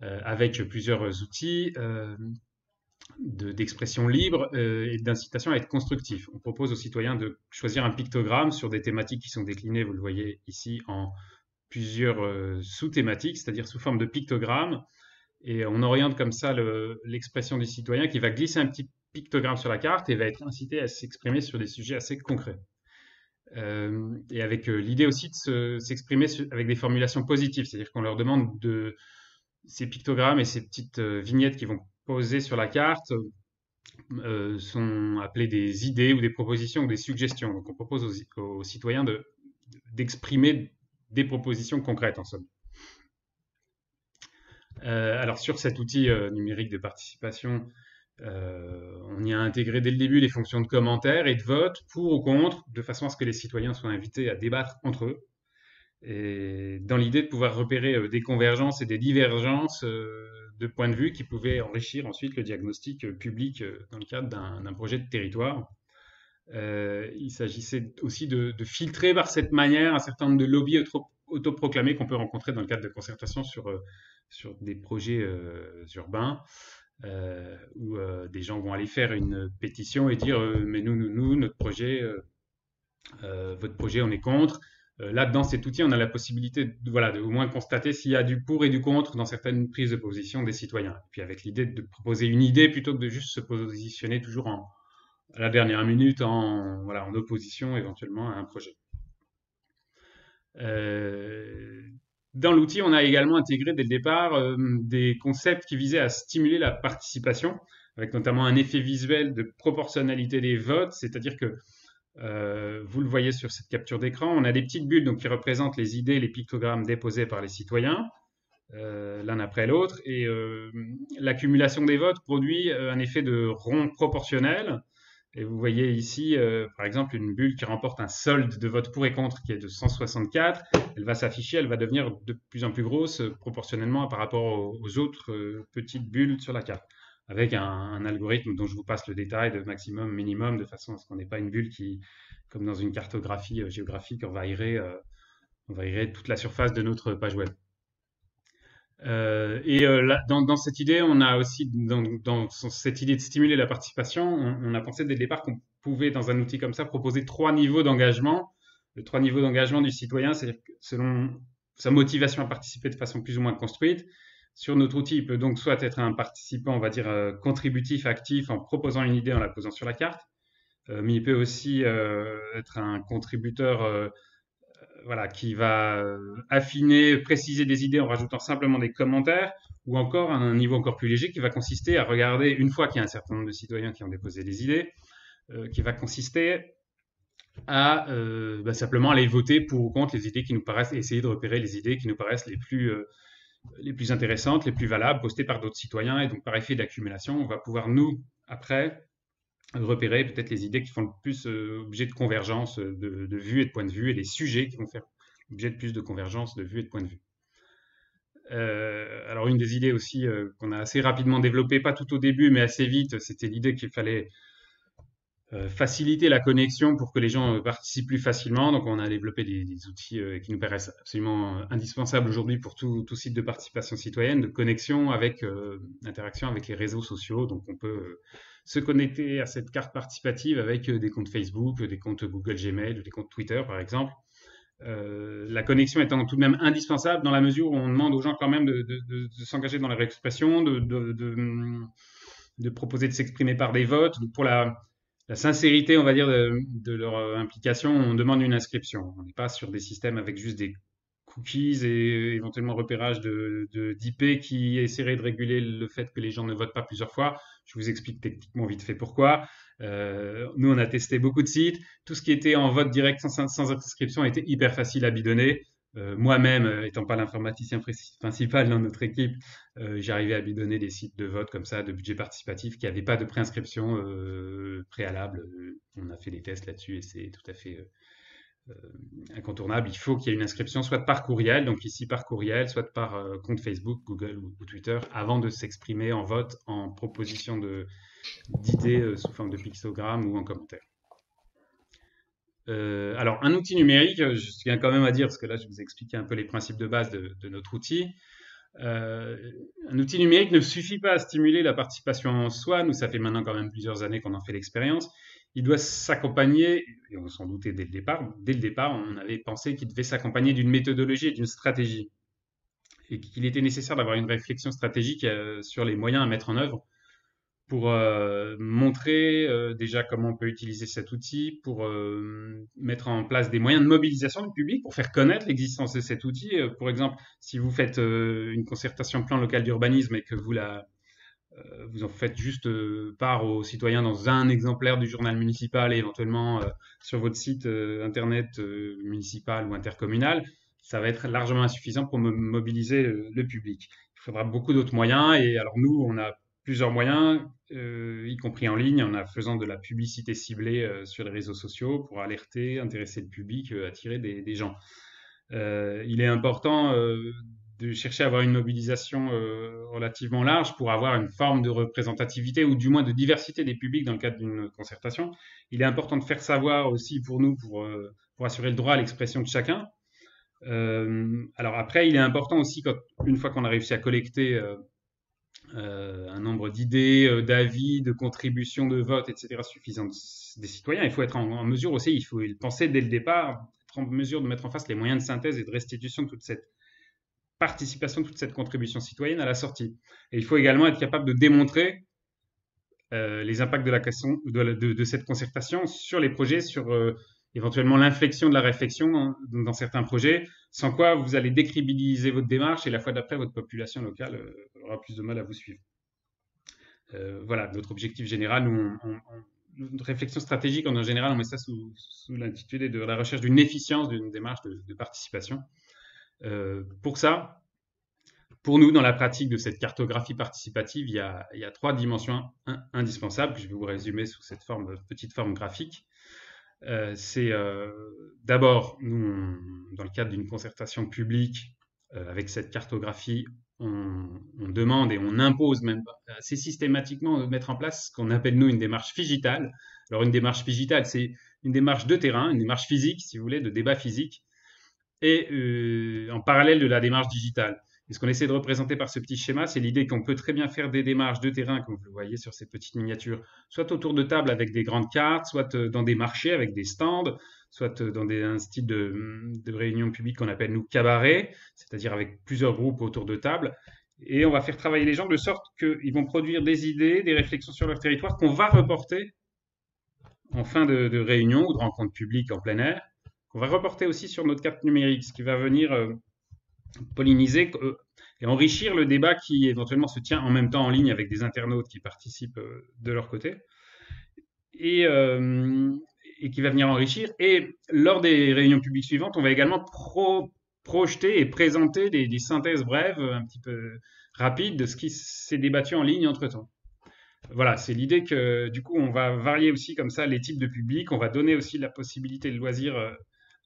avec plusieurs outils d'expression libre et d'incitation à être constructif. On propose aux citoyens de choisir un pictogramme sur des thématiques qui sont déclinées, vous le voyez ici, en plusieurs sous-thématiques, c'est-à-dire sous forme de pictogrammes. Et on oriente comme ça l'expression du citoyen qui va glisser un petit pictogramme sur la carte et va être incité à s'exprimer sur des sujets assez concrets. Et avec l'idée aussi de s'exprimer avec des formulations positives, c'est-à-dire qu'on leur demande ces pictogrammes et ces petites vignettes qui vont poser sur la carte sont appelées des idées ou des propositions ou des suggestions. Donc on propose aux citoyens d'exprimer des propositions concrètes en somme. Alors sur cet outil numérique de participation, on y a intégré dès le début les fonctions de commentaires et de vote pour ou contre, de façon à ce que les citoyens soient invités à débattre entre eux, et dans l'idée de pouvoir repérer des convergences et des divergences de points de vue qui pouvaient enrichir ensuite le diagnostic public dans le cadre d'un projet de territoire. Il s'agissait aussi de filtrer par cette manière un certain nombre de lobbies autoproclamés qu'on peut rencontrer dans le cadre de concertation sur des projets urbains, où des gens vont aller faire une pétition et dire mais nous, notre projet, votre projet, on est contre. Là, dans cet outil, on a la possibilité de au moins constater s'il y a du pour et du contre dans certaines prises de position des citoyens. Et puis avec l'idée de proposer une idée plutôt que de juste se positionner toujours à la dernière minute en opposition éventuellement à un projet. Dans l'outil, on a également intégré dès le départ des concepts qui visaient à stimuler la participation, avec notamment un effet visuel de proportionnalité des votes, c'est-à-dire que vous le voyez sur cette capture d'écran, on a des petites bulles donc, qui représentent les idées, les pictogrammes déposés par les citoyens, l'un après l'autre, et l'accumulation des votes produit un effet de rond proportionnel. Et vous voyez ici, par exemple, une bulle qui remporte un solde de votes pour et contre qui est de 164. Elle va s'afficher, elle va devenir de plus en plus grosse proportionnellement par rapport aux autres petites bulles sur la carte, avec un algorithme dont je vous passe le détail de maximum, minimum, de façon à ce qu'on n'ait pas une bulle qui, comme dans une cartographie géographique, envahirait toute la surface de notre page web. Là, dans cette idée, on a aussi, dans cette idée de stimuler la participation, on a pensé dès le départ qu'on pouvait, dans un outil comme ça, proposer 3 niveaux d'engagement. Les 3 niveaux d'engagement du citoyen, c'est-à-dire selon sa motivation à participer de façon plus ou moins construite. Sur notre outil, il peut donc soit être un participant, on va dire, contributif, actif, en proposant une idée, en la posant sur la carte, mais il peut aussi être un contributeur qui va affiner, préciser des idées en rajoutant simplement des commentaires, ou encore à un niveau encore plus léger qui va consister à regarder, une fois qu'il y a un certain nombre de citoyens qui ont déposé des idées, qui va consister à simplement aller voter pour ou contre les idées qui nous paraissent, essayer de repérer les idées qui nous paraissent les plus intéressantes, les plus valables, postées par d'autres citoyens, et donc par effet d'accumulation, on va pouvoir nous, après, repérer peut-être les idées qui font le plus objet de convergence de vues et de points de vue, et les sujets qui vont faire objet de plus de convergence de vues et de points de vue. Alors une des idées aussi qu'on a assez rapidement développée, pas tout au début, mais assez vite, c'était l'idée qu'il fallait faciliter la connexion pour que les gens participent plus facilement. Donc on a développé des outils qui nous paraissent absolument indispensables aujourd'hui pour tout site de participation citoyenne, de connexion avec interaction avec les réseaux sociaux. Donc on peut se connecter à cette carte participative avec des comptes Facebook, des comptes Google Gmail, des comptes Twitter par exemple. La connexion étant tout de même indispensable dans la mesure où on demande aux gens quand même de s'engager dans leur expression, de proposer de s'exprimer par des votes. Pour la sincérité, on va dire, de leur implication, on demande une inscription. On n'est pas sur des systèmes avec juste des cookies et éventuellement repérage d'IP qui essaierait de réguler le fait que les gens ne votent pas plusieurs fois. Je vous explique techniquement vite fait pourquoi. Nous, on a testé beaucoup de sites. Tout ce qui était en vote direct sans inscription était hyper facile à bidonner. Moi-même, étant pas l'informaticien principal dans notre équipe, j'arrivais à bidonner des sites de vote comme ça, de budget participatif, qui n'avaient pas de préinscription préalable. On a fait des tests là-dessus et c'est tout à fait incontournable, il faut qu'il y ait une inscription soit par courriel, donc ici par courriel, soit par compte Facebook, Google ou Twitter, avant de s'exprimer en vote, en proposition d'idées sous forme de pictogramme ou en commentaire. Alors, un outil numérique, je tiens quand même à dire, parce que là, je vous ai expliqué un peu les principes de base de notre outil. Un outil numérique ne suffit pas à stimuler la participation en soi. Nous, ça fait maintenant quand même plusieurs années qu'on en fait l'expérience. Il doit s'accompagner, et on s'en doutait dès le départ. Dès le départ, on avait pensé qu'il devait s'accompagner d'une méthodologie et d'une stratégie, et qu'il était nécessaire d'avoir une réflexion stratégique sur les moyens à mettre en œuvre pour montrer déjà comment on peut utiliser cet outil, pour mettre en place des moyens de mobilisation du public, pour faire connaître l'existence de cet outil. Par exemple, si vous faites une concertation plan local d'urbanisme et que vous en faites juste part aux citoyens dans un exemplaire du journal municipal et éventuellement sur votre site internet municipal ou intercommunal, ça va être largement insuffisant pour mobiliser le public. Il faudra beaucoup d'autres moyens, et alors nous, on a plusieurs moyens, y compris en ligne, en faisant de la publicité ciblée sur les réseaux sociaux pour alerter, intéresser le public, attirer des gens. Il est important de chercher à avoir une mobilisation relativement large pour avoir une forme de représentativité ou du moins de diversité des publics dans le cadre d'une concertation. Il est important de faire savoir aussi pour nous, pour assurer le droit à l'expression de chacun. Alors après, il est important aussi, une fois qu'on a réussi à collecter un nombre d'idées, d'avis, de contributions, de votes, etc. suffisant des citoyens, il faut être en mesure aussi, il faut le penser dès le départ, être en mesure de mettre en face les moyens de synthèse et de restitution de toute cette participation, toute cette contribution citoyenne à la sortie. Et il faut également être capable de démontrer les impacts de cette concertation sur les projets, sur éventuellement l'inflexion de la réflexion dans certains projets, sans quoi vous allez décrédibiliser votre démarche et la fois d'après, votre population locale aura plus de mal à vous suivre. Voilà, notre objectif général, notre réflexion stratégique, en général, on met ça sous l'intitulé de la recherche d'une efficience d'une démarche de participation. Pour ça, pour nous, dans la pratique de cette cartographie participative, il y a 3 dimensions indispensables que je vais vous résumer sous cette petite forme graphique. C'est d'abord, nous, dans le cadre d'une concertation publique, avec cette cartographie, on demande et on impose même assez systématiquement de mettre en place ce qu'on appelle, nous, une démarche phygitale. Alors, une démarche phygitale, c'est une démarche de terrain, une démarche physique, si vous voulez, de débat physique, et en parallèle de la démarche digitale. Et ce qu'on essaie de représenter par ce petit schéma, c'est l'idée qu'on peut très bien faire des démarches de terrain, comme vous le voyez sur ces petites miniatures, soit autour de tables avec des grandes cartes, soit dans des marchés avec des stands, soit dans un style de réunion publique qu'on appelle, nous, cabaret, c'est-à-dire avec plusieurs groupes autour de tables. Et on va faire travailler les gens de sorte qu'ils vont produire des idées, des réflexions sur leur territoire qu'on va reporter en fin de réunion ou de rencontre publique en plein air, qu'on va reporter aussi sur notre carte numérique, ce qui va venir polliniser et enrichir le débat qui éventuellement se tient en même temps en ligne avec des internautes qui participent de leur côté et qui va venir enrichir. Et lors des réunions publiques suivantes, on va également projeter et présenter des synthèses brèves, un petit peu rapides, de ce qui s'est débattu en ligne entre-temps. Voilà, c'est l'idée que du coup, on va varier aussi comme ça les types de publics, on va donner aussi la possibilité de loisir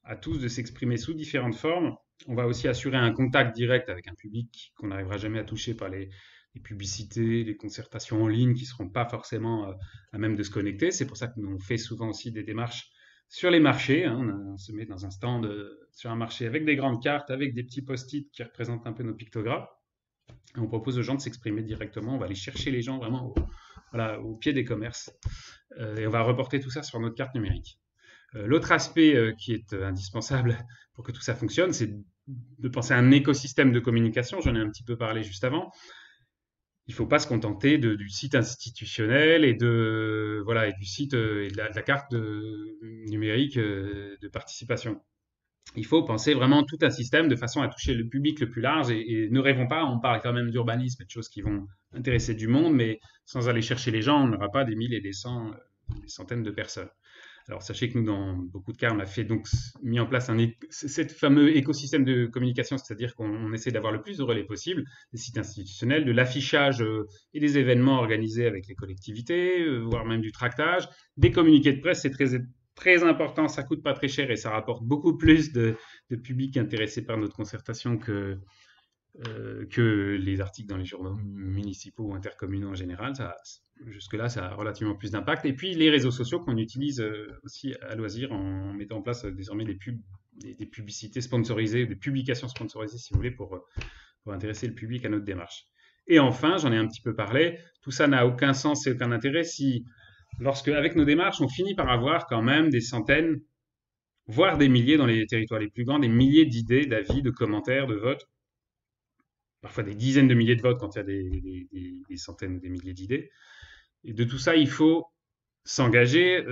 à tous de s'exprimer sous différentes formes. On va aussi assurer un contact direct avec un public qu'on n'arrivera jamais à toucher par les publicités, les concertations en ligne qui ne seront pas forcément à même de se connecter. C'est pour ça que nous on fait souvent aussi des démarches sur les marchés. On se met dans un stand sur un marché avec des grandes cartes, avec des petits post-it qui représentent un peu nos pictogrammes. Et on propose aux gens de s'exprimer directement. On va aller chercher les gens vraiment au pied des commerces. Et on va reporter tout ça sur notre carte numérique. L'autre aspect qui est indispensable pour que tout ça fonctionne, c'est de penser à un écosystème de communication. J'en ai un petit peu parlé juste avant. Il ne faut pas se contenter du site institutionnel et du site et de la carte numérique de participation. Il faut penser vraiment tout un système de façon à toucher le public le plus large et ne rêvons pas, on parle quand même d'urbanisme et de choses qui vont intéresser du monde, mais sans aller chercher les gens, on n'aura pas des milliers et des centaines de personnes. Alors sachez que nous, dans beaucoup de cas, on a mis en place ce fameux écosystème de communication, c'est-à-dire qu'on essaie d'avoir le plus de relais possible, des sites institutionnels, de l'affichage et des événements organisés avec les collectivités, voire même du tractage, des communiqués de presse, c'est très très important, ça coûte pas très cher et ça rapporte beaucoup plus de public intéressé par notre concertation que les articles dans les journaux municipaux ou intercommunaux en général. Jusque-là, ça a relativement plus d'impact. Et puis, les réseaux sociaux qu'on utilise aussi à loisir en mettant en place désormais des publicités sponsorisées, des publications sponsorisées, si vous voulez, pour intéresser le public à notre démarche. Et enfin, j'en ai un petit peu parlé, tout ça n'a aucun sens et aucun intérêt si, lorsque, avec nos démarches, on finit par avoir quand même des centaines, voire des milliers dans les territoires les plus grands, des milliers d'idées, d'avis, de commentaires, de votes, parfois des dizaines de milliers de votes quand il y a des centaines ou des milliers d'idées. Et de tout ça, il faut s'engager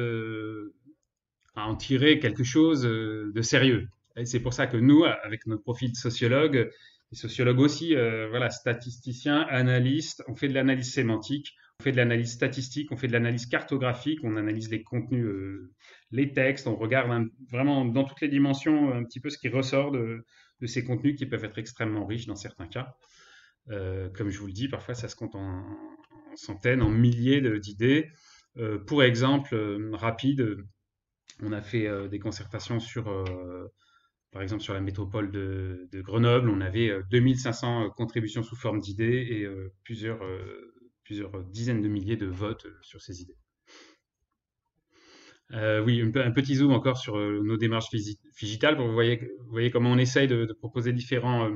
à en tirer quelque chose de sérieux. Et c'est pour ça que nous, avec notre profil de sociologue, les sociologues aussi, voilà, statisticiens, analystes, on fait de l'analyse sémantique, on fait de l'analyse statistique, on fait de l'analyse cartographique, on analyse les contenus, les textes, on regarde vraiment dans toutes les dimensions un petit peu ce qui ressort de ces contenus qui peuvent être extrêmement riches dans certains cas. Comme je vous le dis, parfois ça se compte en centaines, en milliers d'idées. Pour exemple, rapide, on a fait des concertations par exemple sur la métropole de Grenoble, on avait 2500 contributions sous forme d'idées et plusieurs dizaines de milliers de votes sur ces idées. Oui, un petit zoom encore sur nos démarches digitales. Vous voyez comment on essaye de proposer différents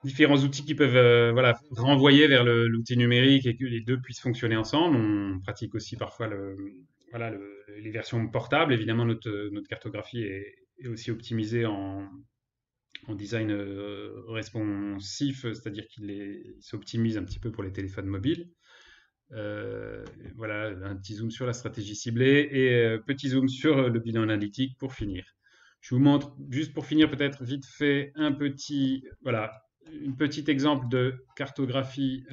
outils qui peuvent voilà, renvoyer vers l'outil numérique et que les deux puissent fonctionner ensemble. On pratique aussi parfois les versions portables. Évidemment, notre cartographie est aussi optimisée en design responsif, c'est-à-dire qu'il s'optimise un petit peu pour les téléphones mobiles. Voilà, un petit zoom sur la stratégie ciblée et petit zoom sur le bilan analytique pour finir. Je vous montre, juste pour finir, peut-être vite fait, un petit exemple de cartographie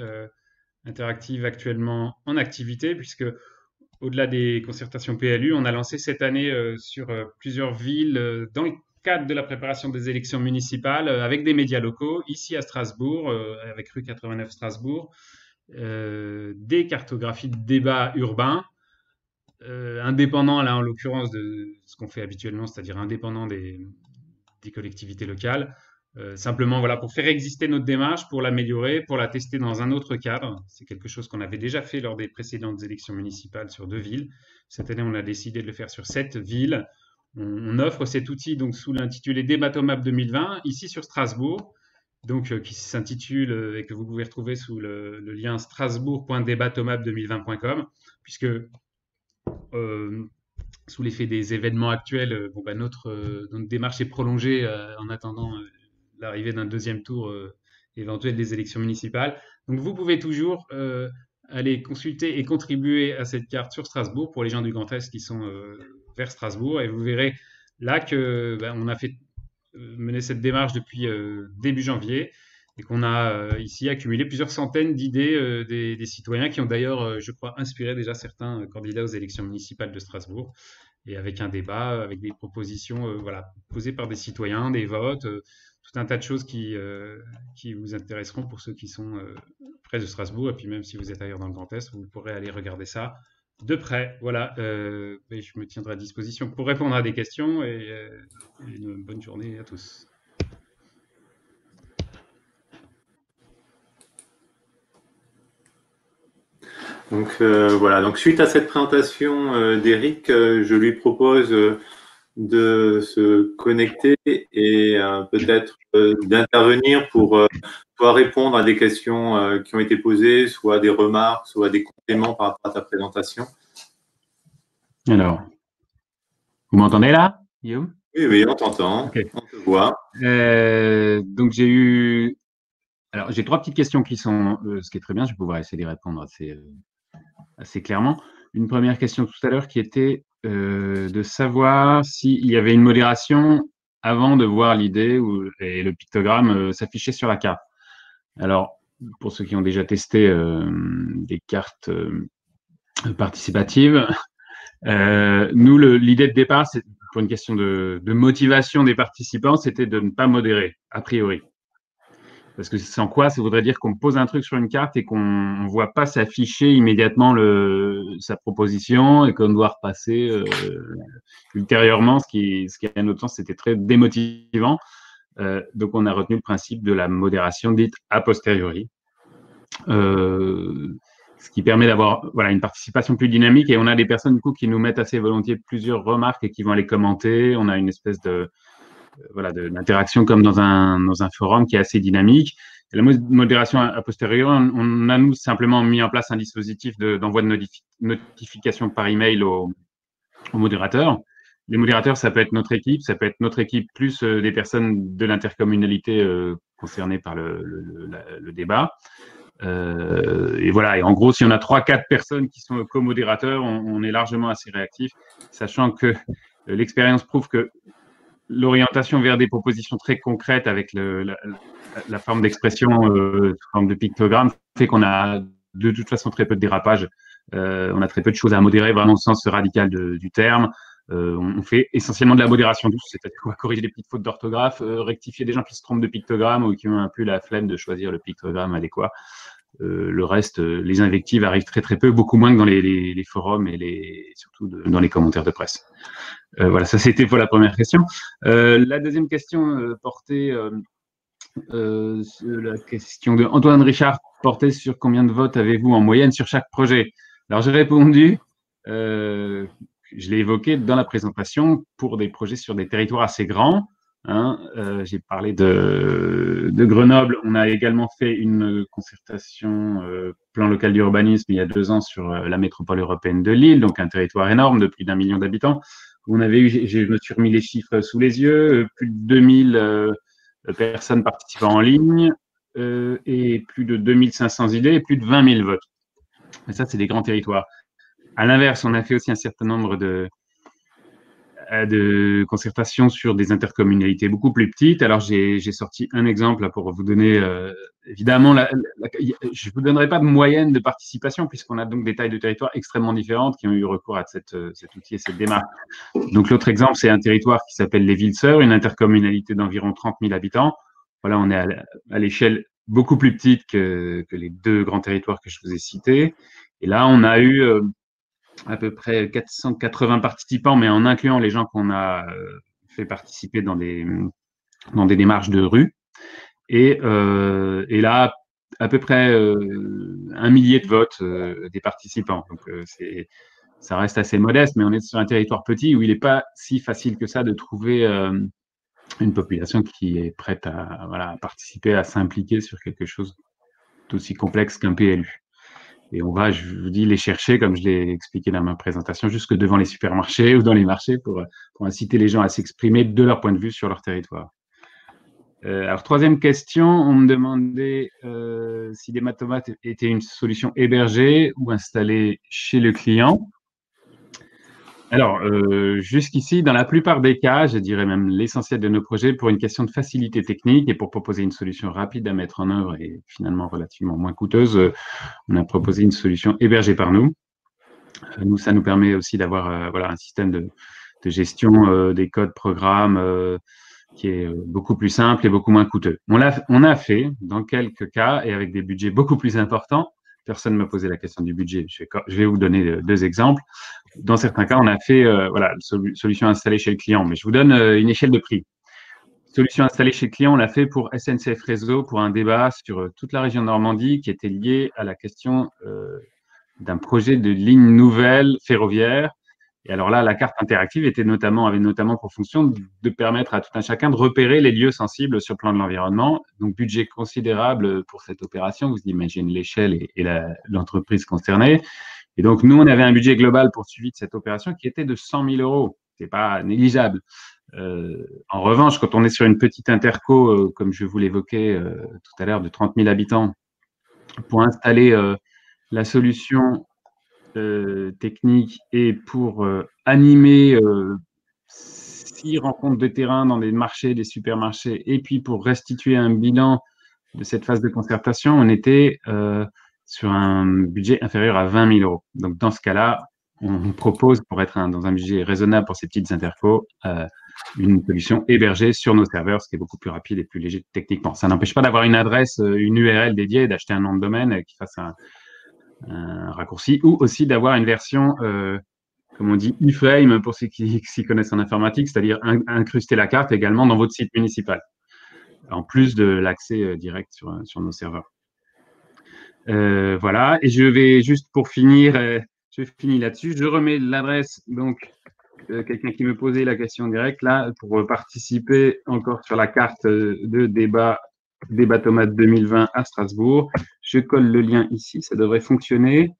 interactive actuellement en activité, puisque au-delà des concertations PLU, on a lancé cette année sur plusieurs villes dans le cadre de la préparation des élections municipales avec des médias locaux, ici à Strasbourg, avec rue 89 Strasbourg, des cartographies de débats urbains, indépendants là en l'occurrence de ce qu'on fait habituellement, c'est-à-dire indépendants des collectivités locales. Simplement voilà, pour faire exister notre démarche, pour l'améliorer, pour la tester dans un autre cadre. C'est quelque chose qu'on avait déjà fait lors des précédentes élections municipales sur 2 villes. Cette année, on a décidé de le faire sur 7 villes. On offre cet outil donc sous l'intitulé Débatomap 2020, ici sur Strasbourg, donc qui s'intitule et que vous pouvez retrouver sous le lien strasbourg.débatomap2020.com, puisque sous l'effet des événements actuels, notre démarche est prolongée en attendant l'arrivée d'un deuxième tour éventuel des élections municipales. Donc vous pouvez toujours aller consulter et contribuer à cette carte sur Strasbourg pour les gens du Grand Est qui sont vers Strasbourg, et vous verrez là que on a fait mener cette démarche depuis début janvier et qu'on a ici accumulé plusieurs centaines d'idées des citoyens qui ont d'ailleurs, je crois, inspiré déjà certains candidats aux élections municipales de Strasbourg, et avec un débat, avec des propositions posées par des citoyens, des votes, tout un tas de choses qui vous intéresseront pour ceux qui sont près de Strasbourg, et puis même si vous êtes ailleurs dans le Grand Est, vous pourrez aller regarder ça de près. Voilà, et je me tiendrai à disposition pour répondre à des questions, et une bonne journée à tous. Donc voilà, donc suite à cette présentation d'Éric, je lui propose de se connecter et peut-être d'intervenir pour soit répondre à des questions qui ont été posées, soit des remarques, soit des compléments par rapport à ta présentation. Alors, vous m'entendez là, Guillaume? Oui, on t'entend, okay. On te voit. Donc j'ai 3 petites questions qui sont, ce qui est très bien, je vais pouvoir essayer d'y répondre assez clairement. Une première question tout à l'heure qui était de savoir s'il y avait une modération avant de voir l'idée et le pictogramme s'afficher sur la carte. Alors, pour ceux qui ont déjà testé des cartes participatives, nous, l'idée de départ, c'est pour une question de motivation des participants, c'était de ne pas modérer, a priori. Parce que sans quoi, ça voudrait dire qu'on pose un truc sur une carte et qu'on ne voit pas s'afficher immédiatement sa proposition et qu'on doit repasser ultérieurement, ce qui à notre sens, c'était très démotivant. Donc, on a retenu le principe de la modération dite a posteriori, ce qui permet d'avoir une participation plus dynamique. Et on a des personnes du coup qui nous mettent assez volontiers plusieurs remarques et qui vont les commenter. On a une espèce d'interaction comme dans un forum qui est assez dynamique. Et la modération a posteriori, on a nous simplement mis en place un dispositif d'envoi de notification par email aux modérateurs. Les modérateurs, ça peut être notre équipe plus des personnes de l'intercommunalité concernées par le débat. Et voilà, et en gros, si on a 3-4 personnes qui sont co-modérateurs, on est largement assez réactif, sachant que l'expérience prouve que l'orientation vers des propositions très concrètes avec la forme d'expression, forme de pictogramme, fait qu'on a de toute façon très peu de dérapage. On a très peu de choses à modérer, vraiment au sens radical du terme. On fait essentiellement de la modération douce, c'est-à-dire qu'on va corriger des petites fautes d'orthographe, rectifier des gens qui se trompent de pictogramme ou qui ont un peu la flemme de choisir le pictogramme adéquat. Le reste, les invectives arrivent très très peu, beaucoup moins que dans les forums et surtout dans les commentaires de presse. Voilà, ça c'était pour la première question. La deuxième question portait la question de Antoine Richard portait sur combien de votes avez-vous en moyenne sur chaque projet. Alors j'ai répondu, je l'ai évoqué dans la présentation, pour des projets sur des territoires assez grands. J'ai parlé de Grenoble. On a également fait une concertation plan local d'urbanisme il y a 2 ans sur la métropole européenne de Lille, donc un territoire énorme de plus d'1 million d'habitants. On avait eu, je me suis remis les chiffres sous les yeux, plus de 2000 personnes participant en ligne et plus de 2500 idées et plus de 20 000 votes. Et ça, c'est des grands territoires. À l'inverse, on a fait aussi un certain nombre de concertations sur des intercommunalités beaucoup plus petites. Alors, j'ai sorti un exemple là, pour vous donner, évidemment, je ne vous donnerai pas de moyenne de participation puisqu'on a donc des tailles de territoire extrêmement différentes qui ont eu recours à cet outil et cette démarche. Donc, l'autre exemple, c'est un territoire qui s'appelle les Villes-Sœurs, une intercommunalité d'environ 30 000 habitants. Voilà, on est à l'échelle beaucoup plus petite que les 2 grands territoires que je vous ai cités. Et là, on a eu à peu près 480 participants, mais en incluant les gens qu'on a fait participer dans des démarches de rue. Et là, à peu près 1 millier de votes des participants. Donc, ça reste assez modeste, mais on est sur un territoire petit où il n'est pas si facile que ça de trouver une population qui est prête à participer, à s'impliquer sur quelque chose d'aussi complexe qu'un PLU. Et on va, je vous dis, les chercher, comme je l'ai expliqué dans ma présentation, jusque devant les supermarchés ou dans les marchés pour inciter les gens à s'exprimer de leur point de vue sur leur territoire. Alors, troisième question, on me demandait si des Matomates étaient une solution hébergée ou installée chez le client. Alors, jusqu'ici, dans la plupart des cas, je dirais même l'essentiel de nos projets, pour une question de facilité technique et pour proposer une solution rapide à mettre en œuvre et finalement relativement moins coûteuse, on a proposé une solution hébergée par nous. Nous, ça nous permet aussi d'avoir un système de gestion des codes programmes qui est beaucoup plus simple et beaucoup moins coûteux. On a fait, dans quelques cas, et avec des budgets beaucoup plus importants. Personne ne m'a posé la question du budget. Je vais vous donner 2 exemples. Dans certains cas, on a fait solution installée chez le client, mais je vous donne une échelle de prix. Solution installée chez le client, on l'a fait pour SNCF Réseau, pour un débat sur toute la région Normandie qui était lié à la question d'un projet de ligne nouvelle ferroviaire. Et alors là, la carte interactive avait notamment pour fonction de permettre à tout un chacun de repérer les lieux sensibles sur le plan de l'environnement. Donc, budget considérable pour cette opération. Vous imaginez l'échelle et l'entreprise concernée. Et donc, nous, on avait un budget global pour le suivi de cette opération qui était de 100 000 €. Ce n'est pas négligeable. En revanche, quand on est sur une petite interco, comme je vous l'évoquais tout à l'heure, de 30 000 habitants, pour installer la solution technique et pour animer 6 rencontres de terrain dans des marchés, des supermarchés, et puis pour restituer un bilan de cette phase de concertation, on était sur un budget inférieur à 20 000 €. Donc, dans ce cas-là, on propose, pour être dans un budget raisonnable pour ces petites intercos, une solution hébergée sur nos serveurs, ce qui est beaucoup plus rapide et plus léger techniquement. Ça n'empêche pas d'avoir une adresse, une URL dédiée, d'acheter un nom de domaine qui fasse un raccourci, ou aussi d'avoir une version, comme on dit, iframe pour ceux qui s'y connaissent en informatique, c'est-à-dire incruster la carte également dans votre site municipal, en plus de l'accès direct sur nos serveurs. Voilà, et je vais juste pour finir, je finis là-dessus, je remets l'adresse, donc quelqu'un qui me posait la question directe là, pour participer encore sur la carte de débat tomate 2020 à Strasbourg. Je colle le lien ici, ça devrait fonctionner.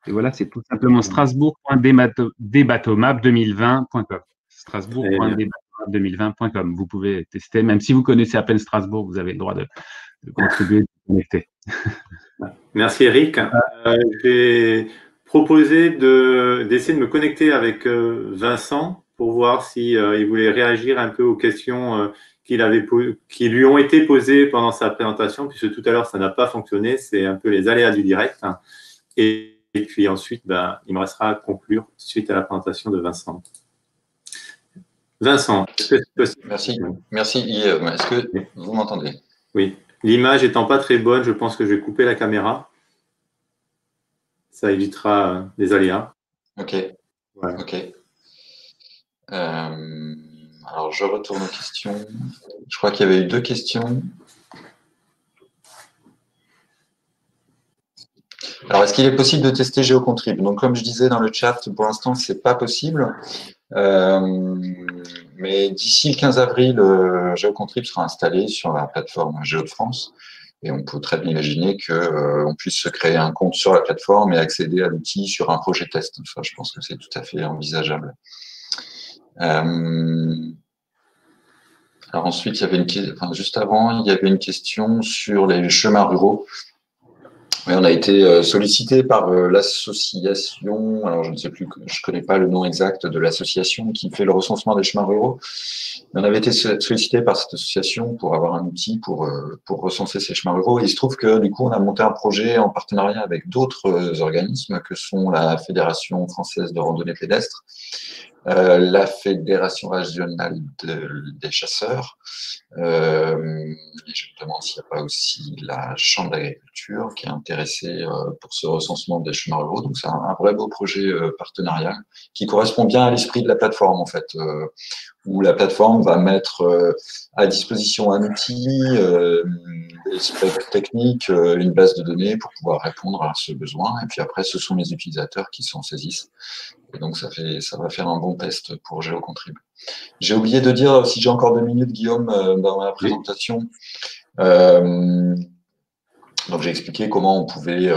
Et voilà, c'est tout simplement strasbourg.debatomap2020.com. Strasbourg.debatomap2020.com. Vous pouvez tester, même si vous connaissez à peine Strasbourg, vous avez le droit de contribuer, de vous connecter. Merci Eric. J'ai proposé d'essayer de me connecter avec Vincent pour voir si il voulait réagir un peu aux questions qui lui ont été posées pendant sa présentation, puisque tout à l'heure ça n'a pas fonctionné, c'est un peu les aléas du direct. Et puis ensuite, il me restera à conclure suite à la présentation de Vincent. Vincent, est-ce que c'est possible? Merci Guillaume. Est-ce que vous m'entendez? Oui. L'image étant pas très bonne, je pense que je vais couper la caméra. Ça évitera les aléas. Ok. Voilà. Ok. Alors, je retourne aux questions. Je crois qu'il y avait eu 2 questions. Alors, est-ce qu'il est possible de tester GeoContrib? Donc, comme je disais dans le chat, pour l'instant, ce n'est pas possible. Mais d'ici le 15 avril, GeoContrib sera installé sur la plateforme GeoFrance. Et on peut très bien imaginer qu'on puisse se créer un compte sur la plateforme et accéder à l'outil sur un projet test. Enfin, je pense que c'est tout à fait envisageable. Alors ensuite, il y avait juste avant, il y avait une question sur les chemins ruraux. Oui, on a été sollicité par l'association, alors je ne sais plus, je ne connais pas le nom exact de l'association qui fait le recensement des chemins ruraux. On avait été sollicité par cette association pour avoir un outil pour recenser ces chemins ruraux. Et il se trouve que du coup, on a monté un projet en partenariat avec d'autres organismes que sont la Fédération française de randonnée pédestre, la Fédération régionale des chasseurs. Et je me demande s'il n'y a pas aussi la Chambre d'agriculture qui est intéressée pour ce recensement des chemins ruraux. Donc, c'est un vrai beau projet partenarial qui correspond bien à l'esprit de la plateforme, en fait, où la plateforme va mettre à disposition un outil, des specs techniques, une base de données pour pouvoir répondre à ce besoin. Et puis après, ce sont les utilisateurs qui s'en saisissent. Et donc, ça va faire un bon test pour GeoContrib. J'ai oublié de dire, si j'ai encore 2 minutes, Guillaume, dans ma présentation. Donc, j'ai expliqué comment on pouvait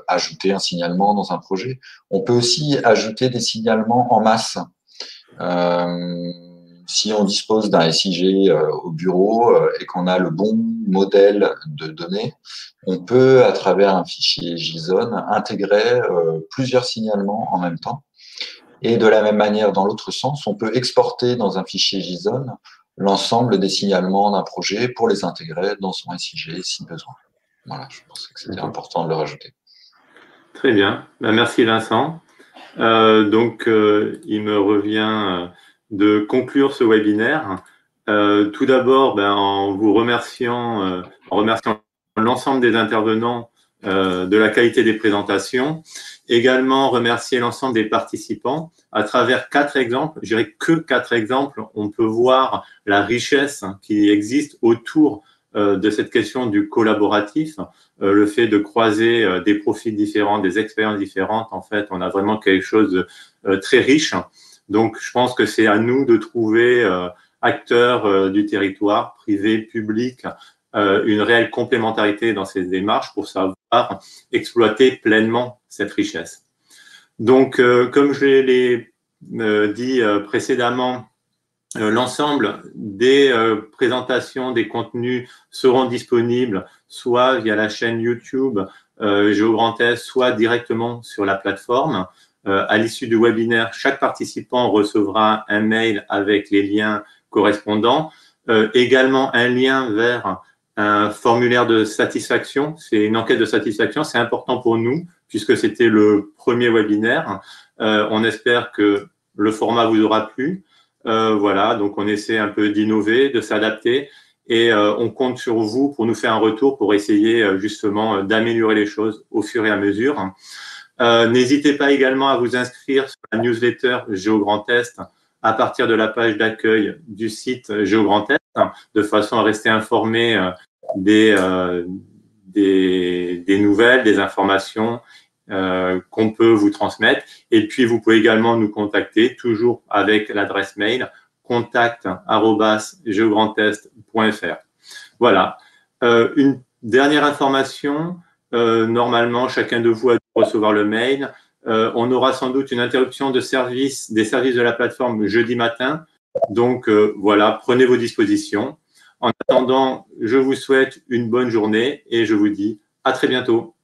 ajouter un signalement dans un projet. On peut aussi ajouter des signalements en masse. Si on dispose d'un SIG au bureau et qu'on a le bon modèle de données, on peut, à travers un fichier JSON, intégrer plusieurs signalements en même temps. Et de la même manière, dans l'autre sens, on peut exporter dans un fichier JSON l'ensemble des signalements d'un projet pour les intégrer dans son SIG si besoin. Voilà, je pensais que c'était important de le rajouter. Très bien. Merci Vincent. Donc, il me revient de conclure ce webinaire. Tout d'abord, en vous remerciant, l'ensemble des intervenants de la qualité des présentations. Également, remercier l'ensemble des participants. À travers 4 exemples, je dirais que 4 exemples, on peut voir la richesse qui existe autour de cette question du collaboratif, le fait de croiser des profils différents, des expériences différentes. En fait, on a vraiment quelque chose de très riche. Donc, je pense que c'est à nous de trouver, acteurs du territoire, privés, publics, une réelle complémentarité dans ces démarches pour savoir exploiter pleinement cette richesse. Donc, comme je l'ai dit précédemment, l'ensemble des présentations, des contenus seront disponibles soit via la chaîne YouTube GeoGrandTest, soit directement sur la plateforme. À l'issue du webinaire, chaque participant recevra un mail avec les liens correspondants, également un lien vers un formulaire de satisfaction. C'est une enquête de satisfaction, c'est important pour nous puisque c'était le premier webinaire. On espère que le format vous aura plu. Voilà, donc on essaie un peu d'innover, de s'adapter et on compte sur vous pour nous faire un retour pour essayer justement d'améliorer les choses au fur et à mesure. N'hésitez pas également à vous inscrire sur la newsletter GeoGrandEst à partir de la page d'accueil du site GeoGrandEst, de façon à rester informé des nouvelles, des informations qu'on peut vous transmettre. Et puis, vous pouvez également nous contacter, toujours avec l'adresse mail contact@geograndest.fr. Voilà. Une dernière information. Normalement, chacun de vous a dû recevoir le mail. On aura sans doute une interruption de service, des services de la plateforme jeudi matin. Donc, voilà, prenez vos dispositions. En attendant, je vous souhaite une bonne journée et je vous dis à très bientôt.